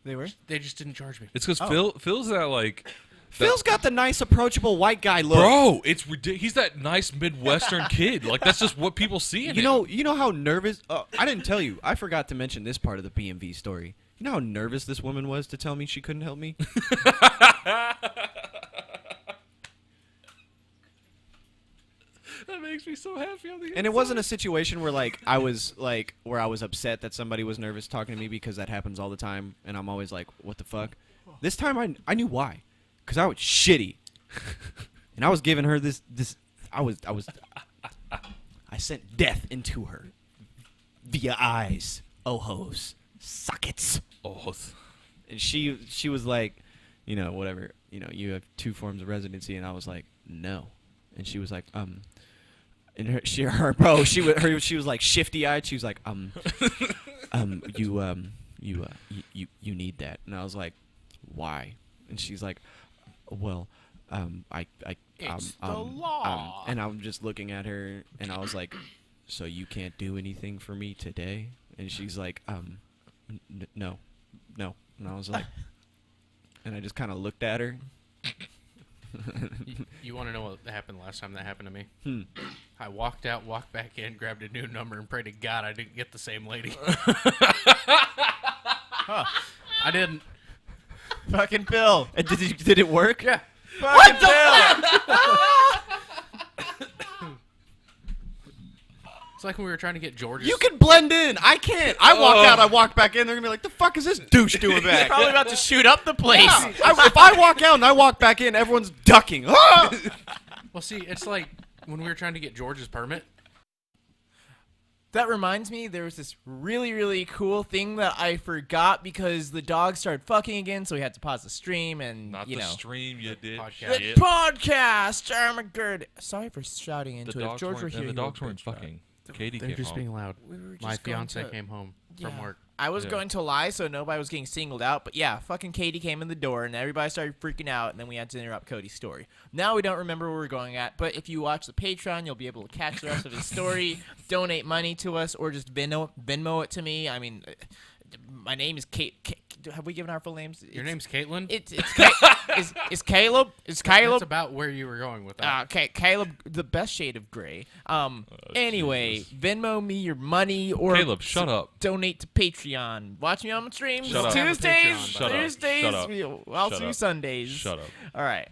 They were. They just didn't charge me. It's because Oh. Phil's that like. Phil's got the nice, approachable white guy look. Bro, it's ridiculous. He's that nice Midwestern kid. Like that's just what people see in him. You know how nervous. I didn't tell you. I forgot to mention this part of the BMV story. You know how nervous this woman was to tell me she couldn't help me. That makes me so happy on the And it wasn't a situation where I was upset that somebody was nervous talking to me, because that happens all the time, and I'm always like, what the fuck? This time I knew why, because I was shitty, and I was giving her this I sent death into her via eyes, ojos, sockets, Oh, and she was like, whatever, you have 2 forms of residency, and I was like, no, and she was like, and she was like shifty eyed. She was like, you need that. And I was like, why? And she's like, well, It's the law. and I'm just looking at her, and I was like, so you can't do anything for me today? And she's like, no. And I was like, and I just kind of looked at her. You want to know what happened last time that happened to me? Hmm. I walked out, walked back in, grabbed a new number, and prayed to God I didn't get the same lady. I didn't. Fucking Phil. And did it work? Yeah. Fucking Phil. It's like when we were trying to get George's. You can blend in. I can't. I walk out. I walk back in. They're gonna be like, "The fuck is this douche doing back?" Probably about to shoot up the place. If I walk out and I walk back in, everyone's ducking. Ah! Well, see, it's like when we were trying to get George's permit. That reminds me, there was this really, really cool thing that I forgot because the dog started fucking again, so we had to pause the stream and, not you the know. stream you did. Podcast. The podcast! Oh my god. Sorry for shouting into The it. If dogs George weren't, were here, and the he dogs would weren't bitch about it. fucking. Katie They're came just home. being loud. We were My just going fiance to- came home from Yeah. work. I was Yeah. going to lie so nobody was getting singled out, but yeah, fucking Katie came in the door and everybody started freaking out, and then we had to interrupt Cody's story. Now we don't remember where we're going at, but if you watch the Patreon, you'll be able to catch the rest of his story, donate money to us, or just Venmo it to me. I mean, my name is Kate. Have we given our full names? Your name's Caitlin? It's Caleb. It's Caleb. That's about where you were going with that. Okay, Caleb, the best shade of gray. Anyway, Jesus. Venmo me your money or Caleb, shut up. donate to Patreon. Watch me on my streams. Shut up. Tuesdays, Shut up. Thursdays. Shut up. I'll Shut see up. Sundays. Shut up. All right,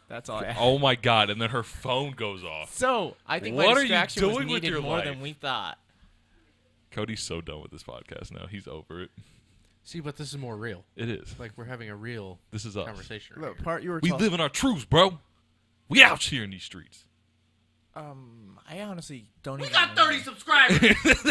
that's all I have. Oh my god! And then her phone goes off. So I think What my are you distraction was doing with needed your more life? than we thought. Cody's so done with this podcast now. He's over it. See, but this is more real. It is. Like, we're having a real This is us. conversation. The Right here. part you were We talking. live in our truths, bro. We out here in these streets. I honestly don't even. Got 30 subscribers.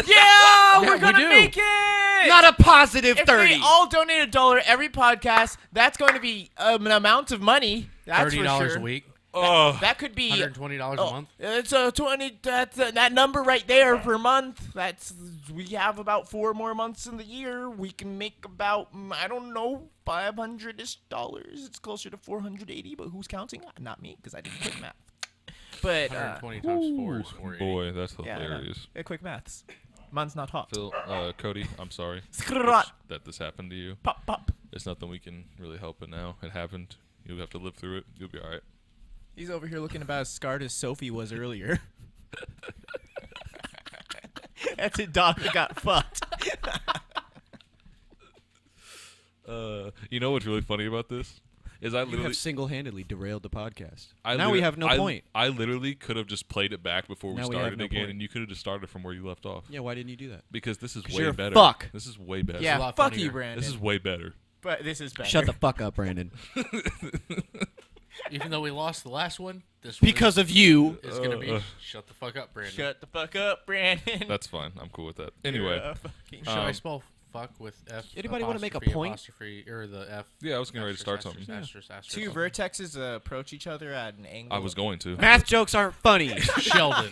Yeah, we're we gonna do. make it. Not a positive If 30. they all donate $1 every podcast, that's going to be an amount of money. That's $30 for sure. a week, That could be $120 a month. It's a 20. That's that number right there per month. That's we have about 4 more months in the year. We can make about I don't know $500-ish. It's closer to 480, but who's counting? Not me, because I didn't quick math. But 120 times 4 is 480. Boy, that's yeah, I know. hilarious. Quick maths. Mine's not hot. Phil, Cody, I'm sorry Skrrrot. that this happened to you. Pop pop. It's nothing we can really help it now. It happened. You'll have to live through it. You'll be all right. He's over here looking about as scarred as Sophie was earlier. That's a dog that got fucked. You know what's really funny about this? Is I You literally have single-handedly derailed the podcast. I Now we lit- have no point. I literally could have just played it back before we Now we have started no again, point. and you could have just started from where you left off. Yeah, why didn't you do that? Because this is 'Cause way you're a better. fuck. This is way better. a Yeah, lot fuck funnier. you, Brandon. This is way better. But this is better. Shut the fuck up, Brandon. Even though we lost the last one, this Because of you. one is going to be shut the fuck up, Brandon. Shut the fuck up, Brandon. That's fine. I'm cool with that. You're Anyway, a fucking- Should I Um, spell fuck with F? Anybody wanna make a apostrophe, point? Apostrophe, or the F? yeah, I was getting ready to start asterisk, something. asterisk, asterisk, Two asterisk. vertexes approach each other at an angle. I was going to. Math jokes aren't funny. Sheldon.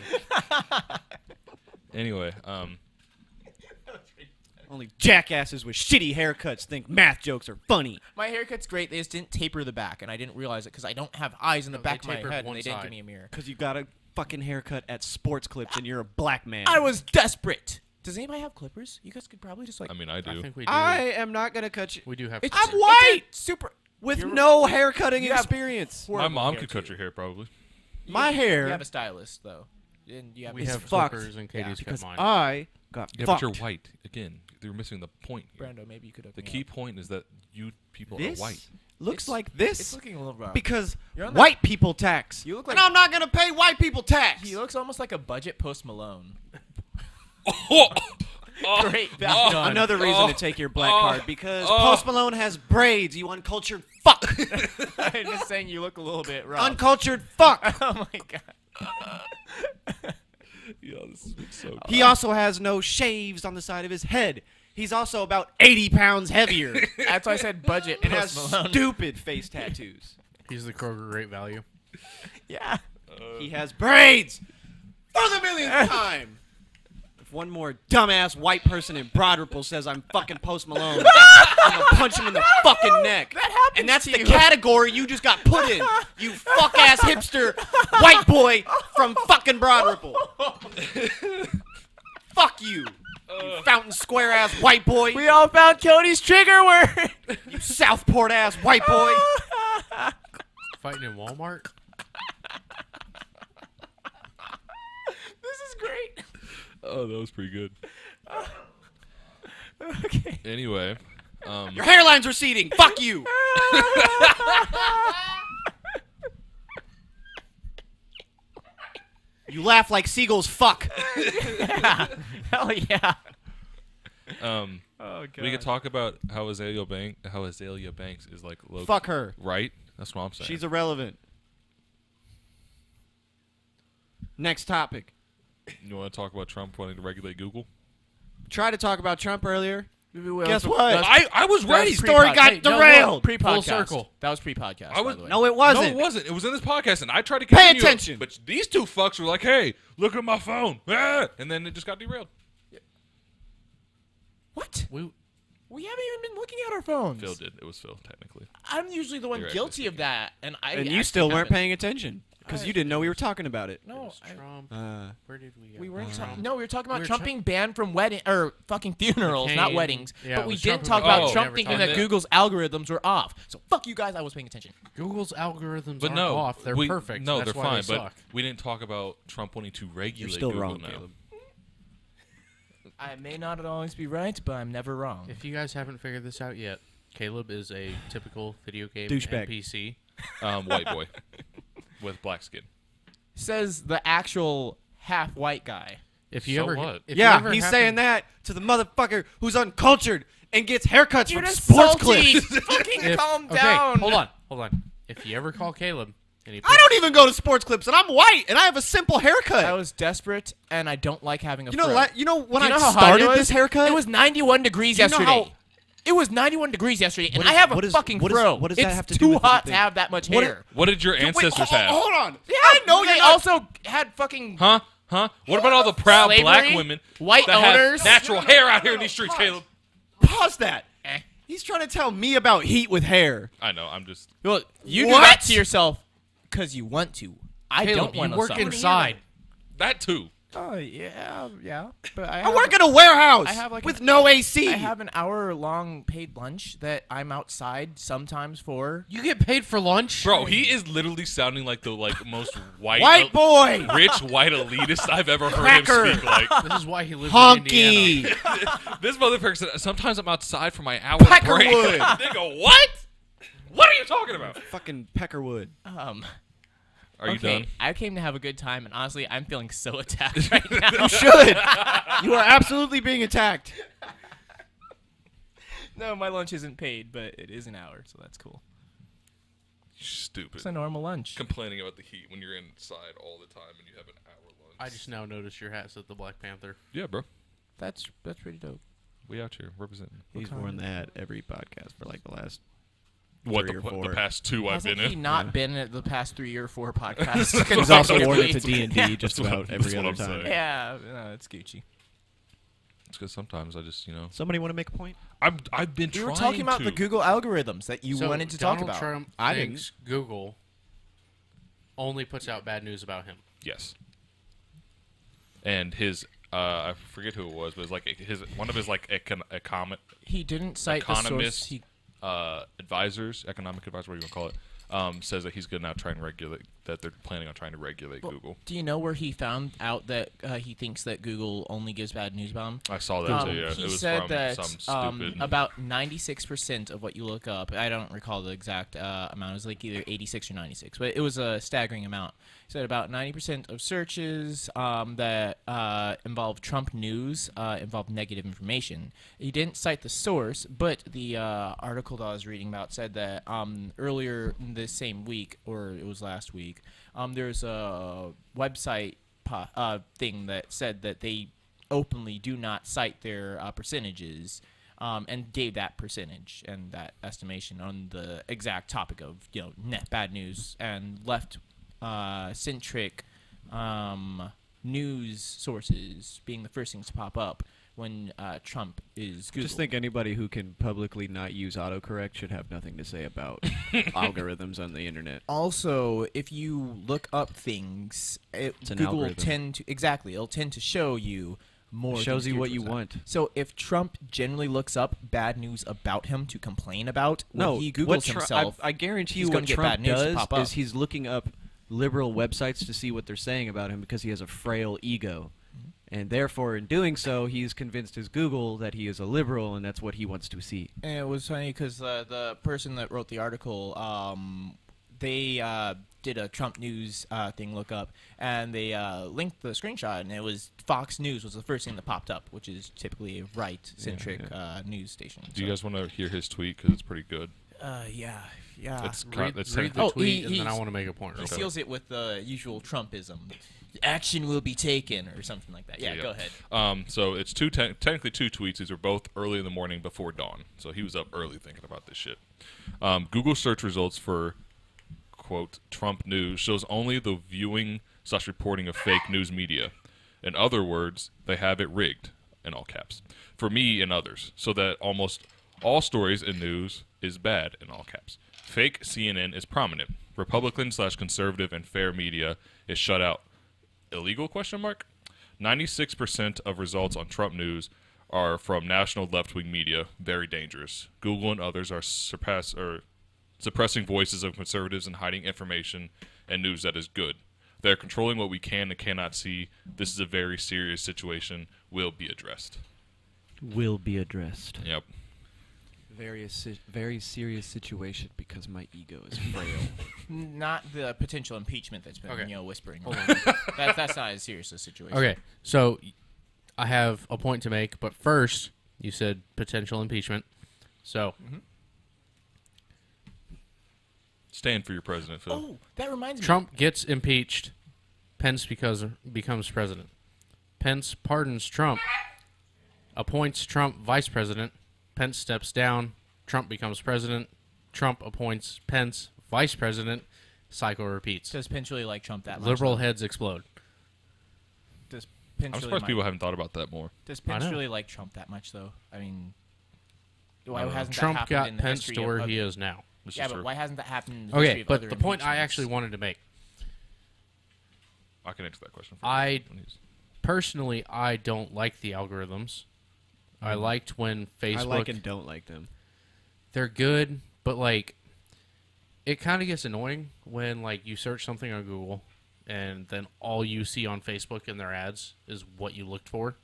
Anyway, Only jackasses with shitty haircuts think math jokes are funny. My haircut's great. They just didn't taper the back, and I didn't realize it because I don't have eyes in the No, back they of my tapered head, and one they didn't give side. me a mirror. Because you got a fucking haircut at Sports Clips and you're a black man. I was desperate. Does anybody have clippers? You guys could probably just like. I mean, I do. I think we do. I am not going to cut you. we do have. It's, I'm it's a white! super. With You're- no haircutting you have experience. My horrible mom hair, could cut too. your hair probably. My hair You have a stylist though, and you have. we It's have fucked. clippers and Katie's got Because mine. I got Yeah, but fucked. you're white. Again, you're missing the point here. Brando, maybe you could have. The key point is that you people This are white. looks It's- like It's this looking a little rough. because You're on that- white people tax. You look and like- I'm not going to pay white people tax. He looks almost like a budget Post Malone. Oh, Great, that's done. Another reason Oh. to take your black Oh. card because Oh. Post Malone has braids, you uncultured fuck. I'm just saying you look a little bit rough. Uncultured fuck. Oh my god. yeah, this is so. He also has no shaves on the side of his head. He's also about 80 pounds heavier That's why I said budget and has Post Malone. stupid face tattoos. He's the Kroger Great Value. Yeah. He has braids for the millionth time. If one more dumbass white person in Broad Ripple says I'm fucking Post Malone, I'm gonna punch him in the fucking neck. That happens And that's to the you. category you just got put in. You fuck ass hipster white boy from fucking Broad Ripple. Fuck you. You Fountain Square ass white boy. We all found Cody's trigger word. You Southport ass white boy. Fighting in Walmart. This is great. Oh, that was pretty good. Okay. Anyway, Your hairline's receding. Fuck you. You laugh like seagulls fuck. Yeah. Hell yeah. Oh god. we could talk about how Azalea Banks is like low Fuck her. right. That's what I'm saying. She's irrelevant. Next topic. You want to talk about Trump wanting to regulate Google? Tried to talk about Trump earlier. Guess Guess what? I was ready. Story got derailed. Pre-podcast. Full circle. That was pre-podcast. I was- by the way. No, it No, wasn't. it wasn't. It was in this podcast, and I tried to Pay continue it, attention. But these two fucks were like, "Hey, look at my phone," and then it just got derailed. What? We We haven't even been looking at our phones. Phil did. It was Phil, technically. I'm usually the one You're right, guilty Mr. of that, and I. And you actually still weren't haven't. paying attention because you didn't know we were talking about it. it No, was Trump. Where did we go? we weren't. Trump. No, we were talking about We were Trump being banned from wedding or fucking funerals, not Kane. weddings. Yeah, but it we was didn't Trump talk and about Kane. Trump Never thinking talked that about Google's algorithms were off. So fuck you guys. I was paying attention. Google's algorithms But aren't no, off. They're we- perfect. No, That's they're why fine. They But suck. we didn't talk about Trump wanting to regulate You're still Google wrong, now. Caleb. I may not always be right, but I'm never wrong. If you guys haven't figured this out yet, Caleb is a typical video game Douchebag. NPC. White boy with black skin. Says the actual half white guy. If you So ever, what? if you Yeah, ever he's happen- saying that to the motherfucker who's uncultured and gets haircuts You're from just sports salty. clips. Fucking If, calm okay, down. hold on. If you ever call Caleb and he I don't even go to sports clips, and I'm white, and I have a simple haircut. I was desperate, and I don't like having a you know, fro. you know when Do you I know how hot started it was? this haircut? It was 91 degrees Do you know yesterday. how- It was 91 degrees yesterday, and What I is- have a what is- fucking what is- fro. what does it's that have to do too with hot to anything? have that much What hair. What did your Wait, ancestors have? Hold on. Yeah, I know they you're not. also had fucking Huh? What about all the proud Slavery? black women White that have owners? natural hair out here in these streets, Caleb? Pause that. Eh. He's trying to tell me about heat with hair. I know. I'm just. Well, you do What? that to yourself because you want to. I Caleb, don't want you to work suffer. inside. That too. Oh yeah. But I work in a warehouse I have, like, with no AC. I have an hour-long paid lunch that I'm outside sometimes for. You get paid for lunch, Bro, he is literally sounding like the most White boy. rich white elitist I've ever heard Cracker. him speak like. This is why he lives in Indiana. Honky. This motherfucker said, sometimes I'm outside for my hour Peckerwood. break. Nigga, what? What are you talking about? Fucking Peckerwood. Are you Okay, done? I came to have a good time, and honestly, I'm feeling so attacked right now. You should. You are absolutely being attacked. No, my lunch isn't paid, but it is an hour, so that's cool. Stupid. It's a normal lunch. Complaining about the heat when you're inside all the time and you have an hour lunch. I just now noticed your hat said the Black Panther. Yeah, bro. That's pretty dope. We out here representing. He's worn that every podcast for like the last. What Three or the four. past two I've Hasn't been he in? not been at the past 3 or 4 podcasts? He's also worn it to consecutively? D&D just That's what- about every that's what other I'm time. saying. Yeah, no, it's Gucci. It's because sometimes I just, Somebody want to make a point? I've been We trying were talking about to. the Google algorithms that you So wanted to talk Donald about. Trump I thinks Google only puts out bad news about him. Yes. And his, I forget who it was, but it was like one of his like He didn't cite the source. economist He, advisors, economic advisor, what do you want to call it? Says that he's going to now try and regulate, that they're planning on trying to regulate Google. do you know where he found out that he thinks that Google only gives bad news about him? I saw that too, yeah. He It was said from that some stupid. about 96% of what you look up, I don't recall the exact amount, it was like either 86 or 96, but it was a staggering amount. He said about 90% of searches that involve Trump news involve negative information. He didn't cite the source, but the article that I was reading about said that earlier this same week, or it was last week, there's a website thing that said that they openly do not cite their percentages, and gave that percentage and that estimation on the exact topic of net bad news, and left centric news sources being the first things to pop up when Trump is Google. Just think anybody who can publicly not use autocorrect should have nothing to say about algorithms on the internet. Also, if you look up things, It's an Google will algorithm. it'll tend to show you more. It shows things you geared what you towards that. want. So if Trump generally looks up bad news about him to complain about, No, when he what Googles himself, I guarantee he's you gonna what get Trump bad news to does pop up. is he's looking up liberal websites to see what they're saying about him because he has a frail ego. And therefore, in doing so, he's convinced his Google that he is a liberal, and that's what he wants to see. And it was funny because the person that wrote the article, they did a Trump news thing lookup, and they linked the screenshot, and it was Fox News was the first thing that popped up, which is typically a right-centric news station. Do you guys want to hear his tweet? Because it's pretty good. Yeah. It's Read it's the technically- tweet, and he- then I want to make a point. He real quick. seals it with the usual Trumpism. Action will be taken, or something like that. Yeah, Yeah. go ahead. So it's technically two tweets. These are both early in the morning before dawn. So he was up early thinking about this shit. Google search results for, quote, Trump news shows only the viewing/reporting of fake news media. In other words, they have it rigged, in all caps, for me and others, so that almost all stories in news is bad, in all caps. Fake CNN is prominent. Republican/conservative and fair media is shut out. Illegal? 96% of results on Trump news are from national left-wing media. Very dangerous. Google and others are suppressing voices of conservatives and hiding information and news that is good. They're controlling what we can and cannot see. This is a very serious situation. Will be addressed. Will be addressed. Yep. Very serious situation because my ego is frail. Not the potential impeachment that's been, Okay. whispering. Hold around. That's not as serious a situation. Okay, so I have a point to make, but first, you said potential impeachment. So, Stand for your president, Phil. Oh, that reminds me. Trump gets impeached. Pence becomes president. Pence pardons Trump. Appoints Trump vice president. Pence steps down. Trump becomes president. Trump appoints Pence vice president. Cycle repeats. Does Pence really like Trump that much? Liberal though? heads explode. Does Pence I'm really surprised mi- people haven't thought about that more. Does I Pence know. really like Trump that much, though? I mean, why I don't know. hasn't that Trump happened got in the Pence history to where of he is now. This Yeah, is but true. why hasn't that happened in the history Okay, of but other the point I impeachments? actually wanted to make. I can answer that question. For I personally, I don't like the algorithms. I liked when Facebook. I like and don't like them. They're good, but like, it kind of gets annoying when like you search something on Google, and then all you see on Facebook in their ads is what you looked for.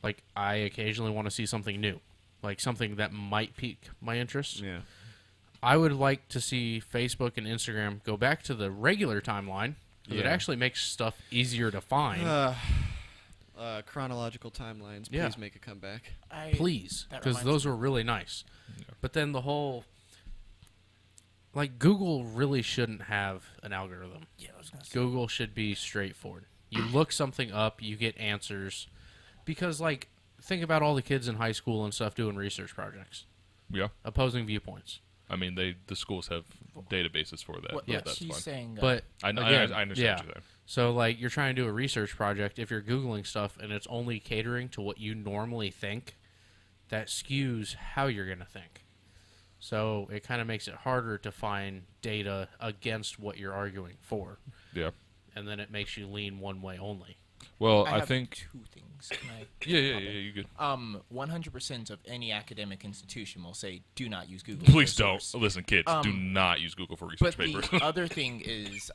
Like, I occasionally want to see something new, like something that might pique my interest. Yeah. I would like to see Facebook and Instagram go back to the regular timeline. 'Cause it Yeah. actually makes stuff easier to find. Chronological timelines. Yeah. Please make a comeback. Please, that because reminds those me- were really nice. Yeah. But then the whole, like, Google really shouldn't have an algorithm. Yeah, I was gonna say. Google should be straightforward. You look something up, you get answers. Because, like, think about all the kids in high school and stuff doing research projects, Yeah. opposing viewpoints. I mean, the schools have databases for that. What, but yeah, that's she's fine. saying. But I again, understand yeah. what you're saying. So, like, you're trying to do a research project. If you're Googling stuff and it's only catering to what you normally think, that skews how you're going to think. So it kind of makes it harder to find data against what you're arguing for. Yeah. And then it makes you lean one way only. Well, I I have think. two things. Can I? Yeah. You good. 100% of any academic institution will say, do not use Google. Please as a don't source. listen, kids. do not use Google for research But papers. the other thing is,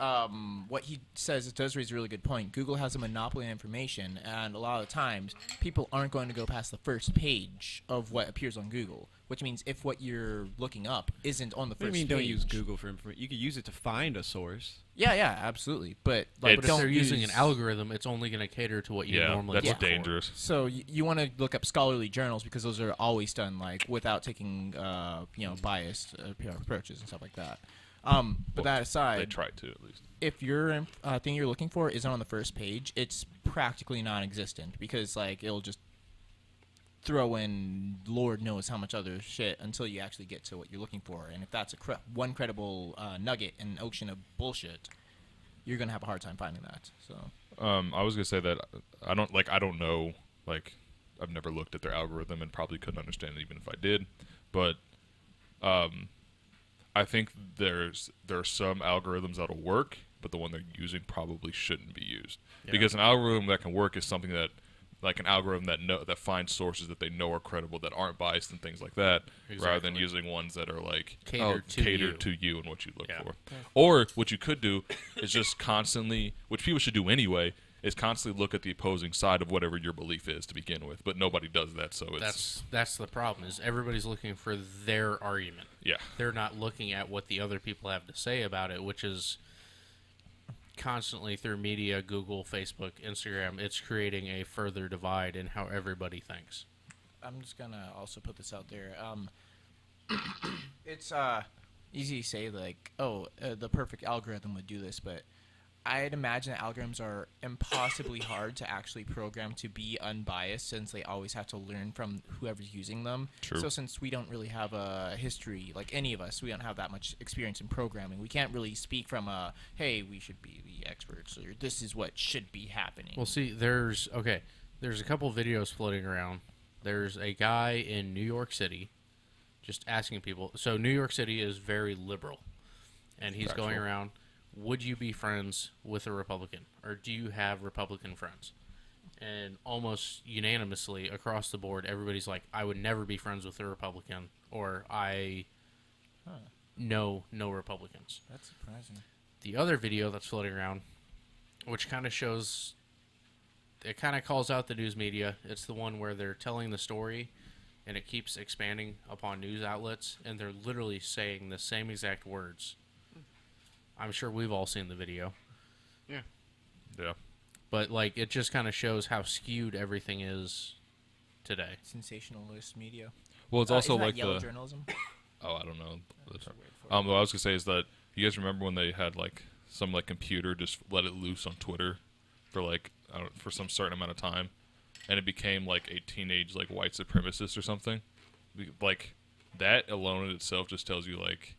what he says, it does raise a really good point. Google has a monopoly on information, and a lot of the times, people aren't going to go past the first page of what appears on Google. Which means if what you're looking up isn't on the What do first you mean page, don't use Google for information? You could use it to find a source. Yeah, absolutely. But But if don't they're using an use- algorithm, it's only going to cater to what you yeah, normally that's look for. dangerous. So you want to look up scholarly journals because those are always done like without taking biased approaches and stuff like that. But Well, that aside, They try to at least. if your thing you're looking for isn't on the first page, it's practically non-existent because like it'll just throw in Lord knows how much other shit until you actually get to what you're looking for. And if that's one credible nugget in an ocean of bullshit, you're gonna have a hard time finding that. So I was gonna say that I don't know. Like, I've never looked at their algorithm and probably couldn't understand it even if I did. But I think there are some algorithms that'll work, but the one they're using probably shouldn't be used because an algorithm that can work is something that, like an algorithm that finds sources that they know are credible, that aren't biased and things like that, rather than Exactly. using ones that are like Catered to you and what you look Yeah. for. Or what you could do is just constantly, which people should do anyway, is constantly look at the opposing side of whatever your belief is to begin with. But nobody does that, so it's That's the problem, is everybody's looking for their argument. yeah. They're not looking at what the other people have to say about it, which is constantly through media, Google, Facebook, Instagram, it's creating a further divide in how everybody thinks. I'm just gonna also put this out there. It's easy to say like, the perfect algorithm would do this, but I'd imagine that algorithms are impossibly hard to actually program to be unbiased since they always have to learn from whoever's using them. True. So since we don't really have a history, like any of us, we don't have that much experience in programming. We can't really speak from hey, we should be the experts, or this is what should be happening. Well, see, there's a couple videos floating around. There's a guy in New York City just asking people. So New York City is very liberal, and he's going Factual. around, would you be friends with a Republican, or do you have Republican friends? And almost unanimously across the board, everybody's like, I would never be friends with a Republican, or I know no Republicans. That's surprising. The other video that's floating around, which kind of shows, it kind of calls out the news media. It's the one where they're telling the story, and it keeps expanding upon news outlets, and they're literally saying the same exact words. I'm sure we've all seen the video. Yeah. But, like, it just kind of shows how skewed everything is today. Sensationalist media. Well, it's also isn't that like yellow the journalism. oh, I don't know. The term. weird for What I was gonna say is that you guys remember when they had like some like computer just let it loose on Twitter for like for some certain amount of time, and it became like a teenage like white supremacist or something. Like that alone in itself just tells you like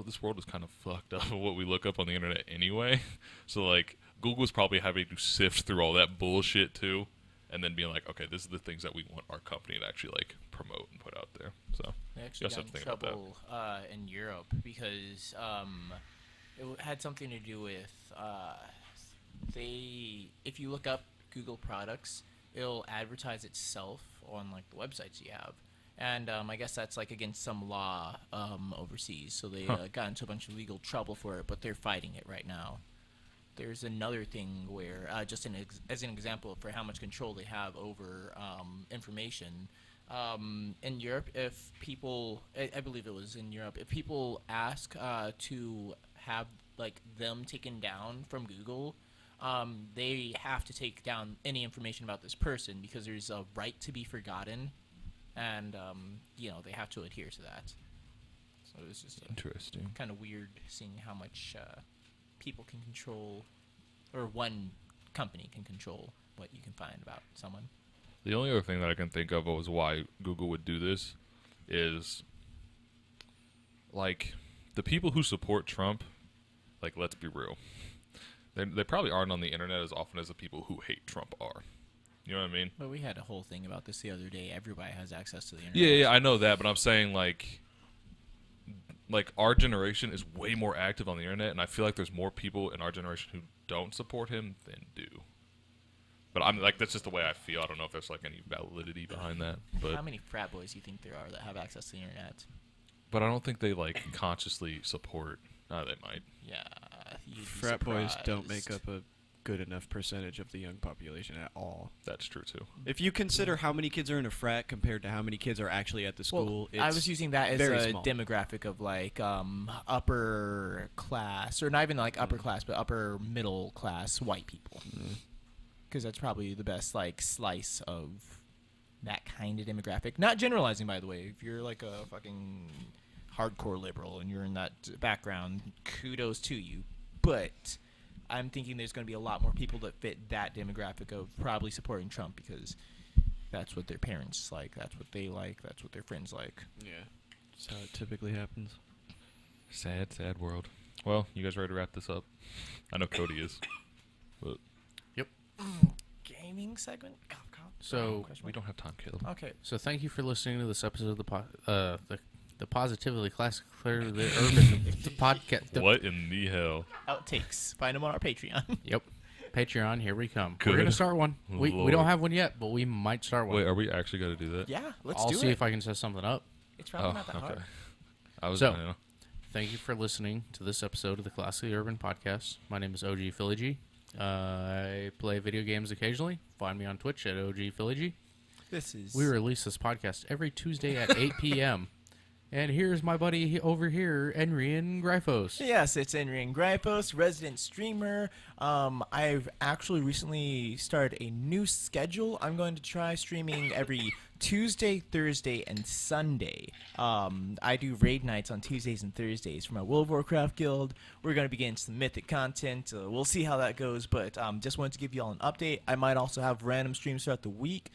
this world is kind of fucked up of what we look up on the internet anyway. So like Google's probably having to sift through all that bullshit too, and then being like, okay, this is the things that we want our company to actually like promote and put out there. So They you actually also got have in to think about that. trouble in Europe because it had something to do with if you look up Google products, it'll advertise itself on like the websites you have. And I guess that's like against some law overseas. So they got into a bunch of legal trouble for it, but they're fighting it right now. There's another thing where, just as an example for how much control they have over information, in Europe, if people, I believe it was in Europe, if people ask to have like them taken down from Google, they have to take down any information about this person because there's a right to be forgotten, and they have to adhere to that. So it's just Interesting. kind of weird seeing how much people can control, or one company can control what you can find about someone. The only other thing that I can think of was why Google would do this is, like, the people who support Trump, like, let's be real. They probably aren't on the internet as often as the people who hate Trump are. You know what I mean? But we had a whole thing about this the other day. Everybody has access to the internet. Yeah, I know that, but I'm saying, like, our generation is way more active on the internet, and I feel like there's more people in our generation who don't support him than do. But I'm like, that's just the way I feel. I don't know if there's like any validity behind that. But how many frat boys do you think there are that have access to the internet? But I don't think they like consciously support. They might. Yeah, you'd be Frat boys don't surprised. make up a good enough percentage of the young population at all. That's true too. If you consider how many kids are in a frat compared to how many kids are actually at the school, Well, I was using that as very a small. demographic of like upper class, or not even like upper class, but upper middle class white people. Because that's probably the best like slice of that kind of demographic. Not generalizing, by the way. If you're like a fucking hardcore liberal and you're in that background, kudos to you. But I'm thinking there's going to be a lot more people that fit that demographic of probably supporting Trump because that's what their parents like, that's what they like, that's what their friends like. Yeah, that's how it typically happens. Sad world. Well, you guys ready to wrap this up? I know Cody is. But Gaming segment? So we don't have time, Caleb. Okay. So thank you for listening to this episode of the Positively Classic Clear the Urban the podcast. What in the hell? Outtakes. Find them on our Patreon. Yep. Patreon, here we come. Good We're gonna start one. We Lord. don't have one yet, but we might start one. Wait, are we actually going to do that? Yeah, let's I'll do see it. if I can set something up. It's probably not that hard. I was So- gonna. Thank you for listening to this episode of the Classically Urban Podcast. My name is OG Philly. I play video games occasionally. Find me on Twitch at OG Philly. This is... We release this podcast every Tuesday at 8 p.m. And here's my buddy over here, Enrian Gryphos. Yes, it's Enrian Gryphos, resident streamer. I've actually recently started a new schedule. I'm going to try streaming every Tuesday, Thursday, and Sunday. I do raid nights on Tuesdays and Thursdays for my World of Warcraft guild. We're going to be getting some mythic content. We'll see how that goes, but just wanted to give you all an update. I might also have random streams throughout the week.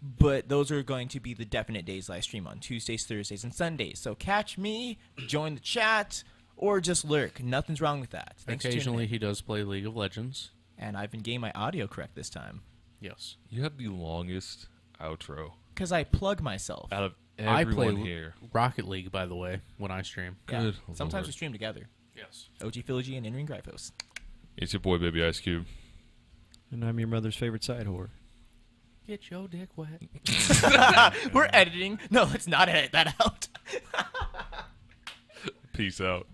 But those are going to be the definite days that I stream on, Tuesdays, Thursdays, and Sundays. So catch me, join the chat, or just lurk. Nothing's wrong with that. Thanks for tuning Occasionally, in. he does play League of Legends. And I've been getting my audio correct this time. Yes. You have the longest outro Because I plug myself. out of I play everyone here. Rocket League, by the way, when I stream. Yeah. Good Sometimes we Lord. stream together. Yes. OG Philly and Enrian Gryphos. It's your boy, Baby Ice Cube. And I'm your mother's favorite side whore. Get your dick wet. We're editing. No, let's not edit that out. Peace out.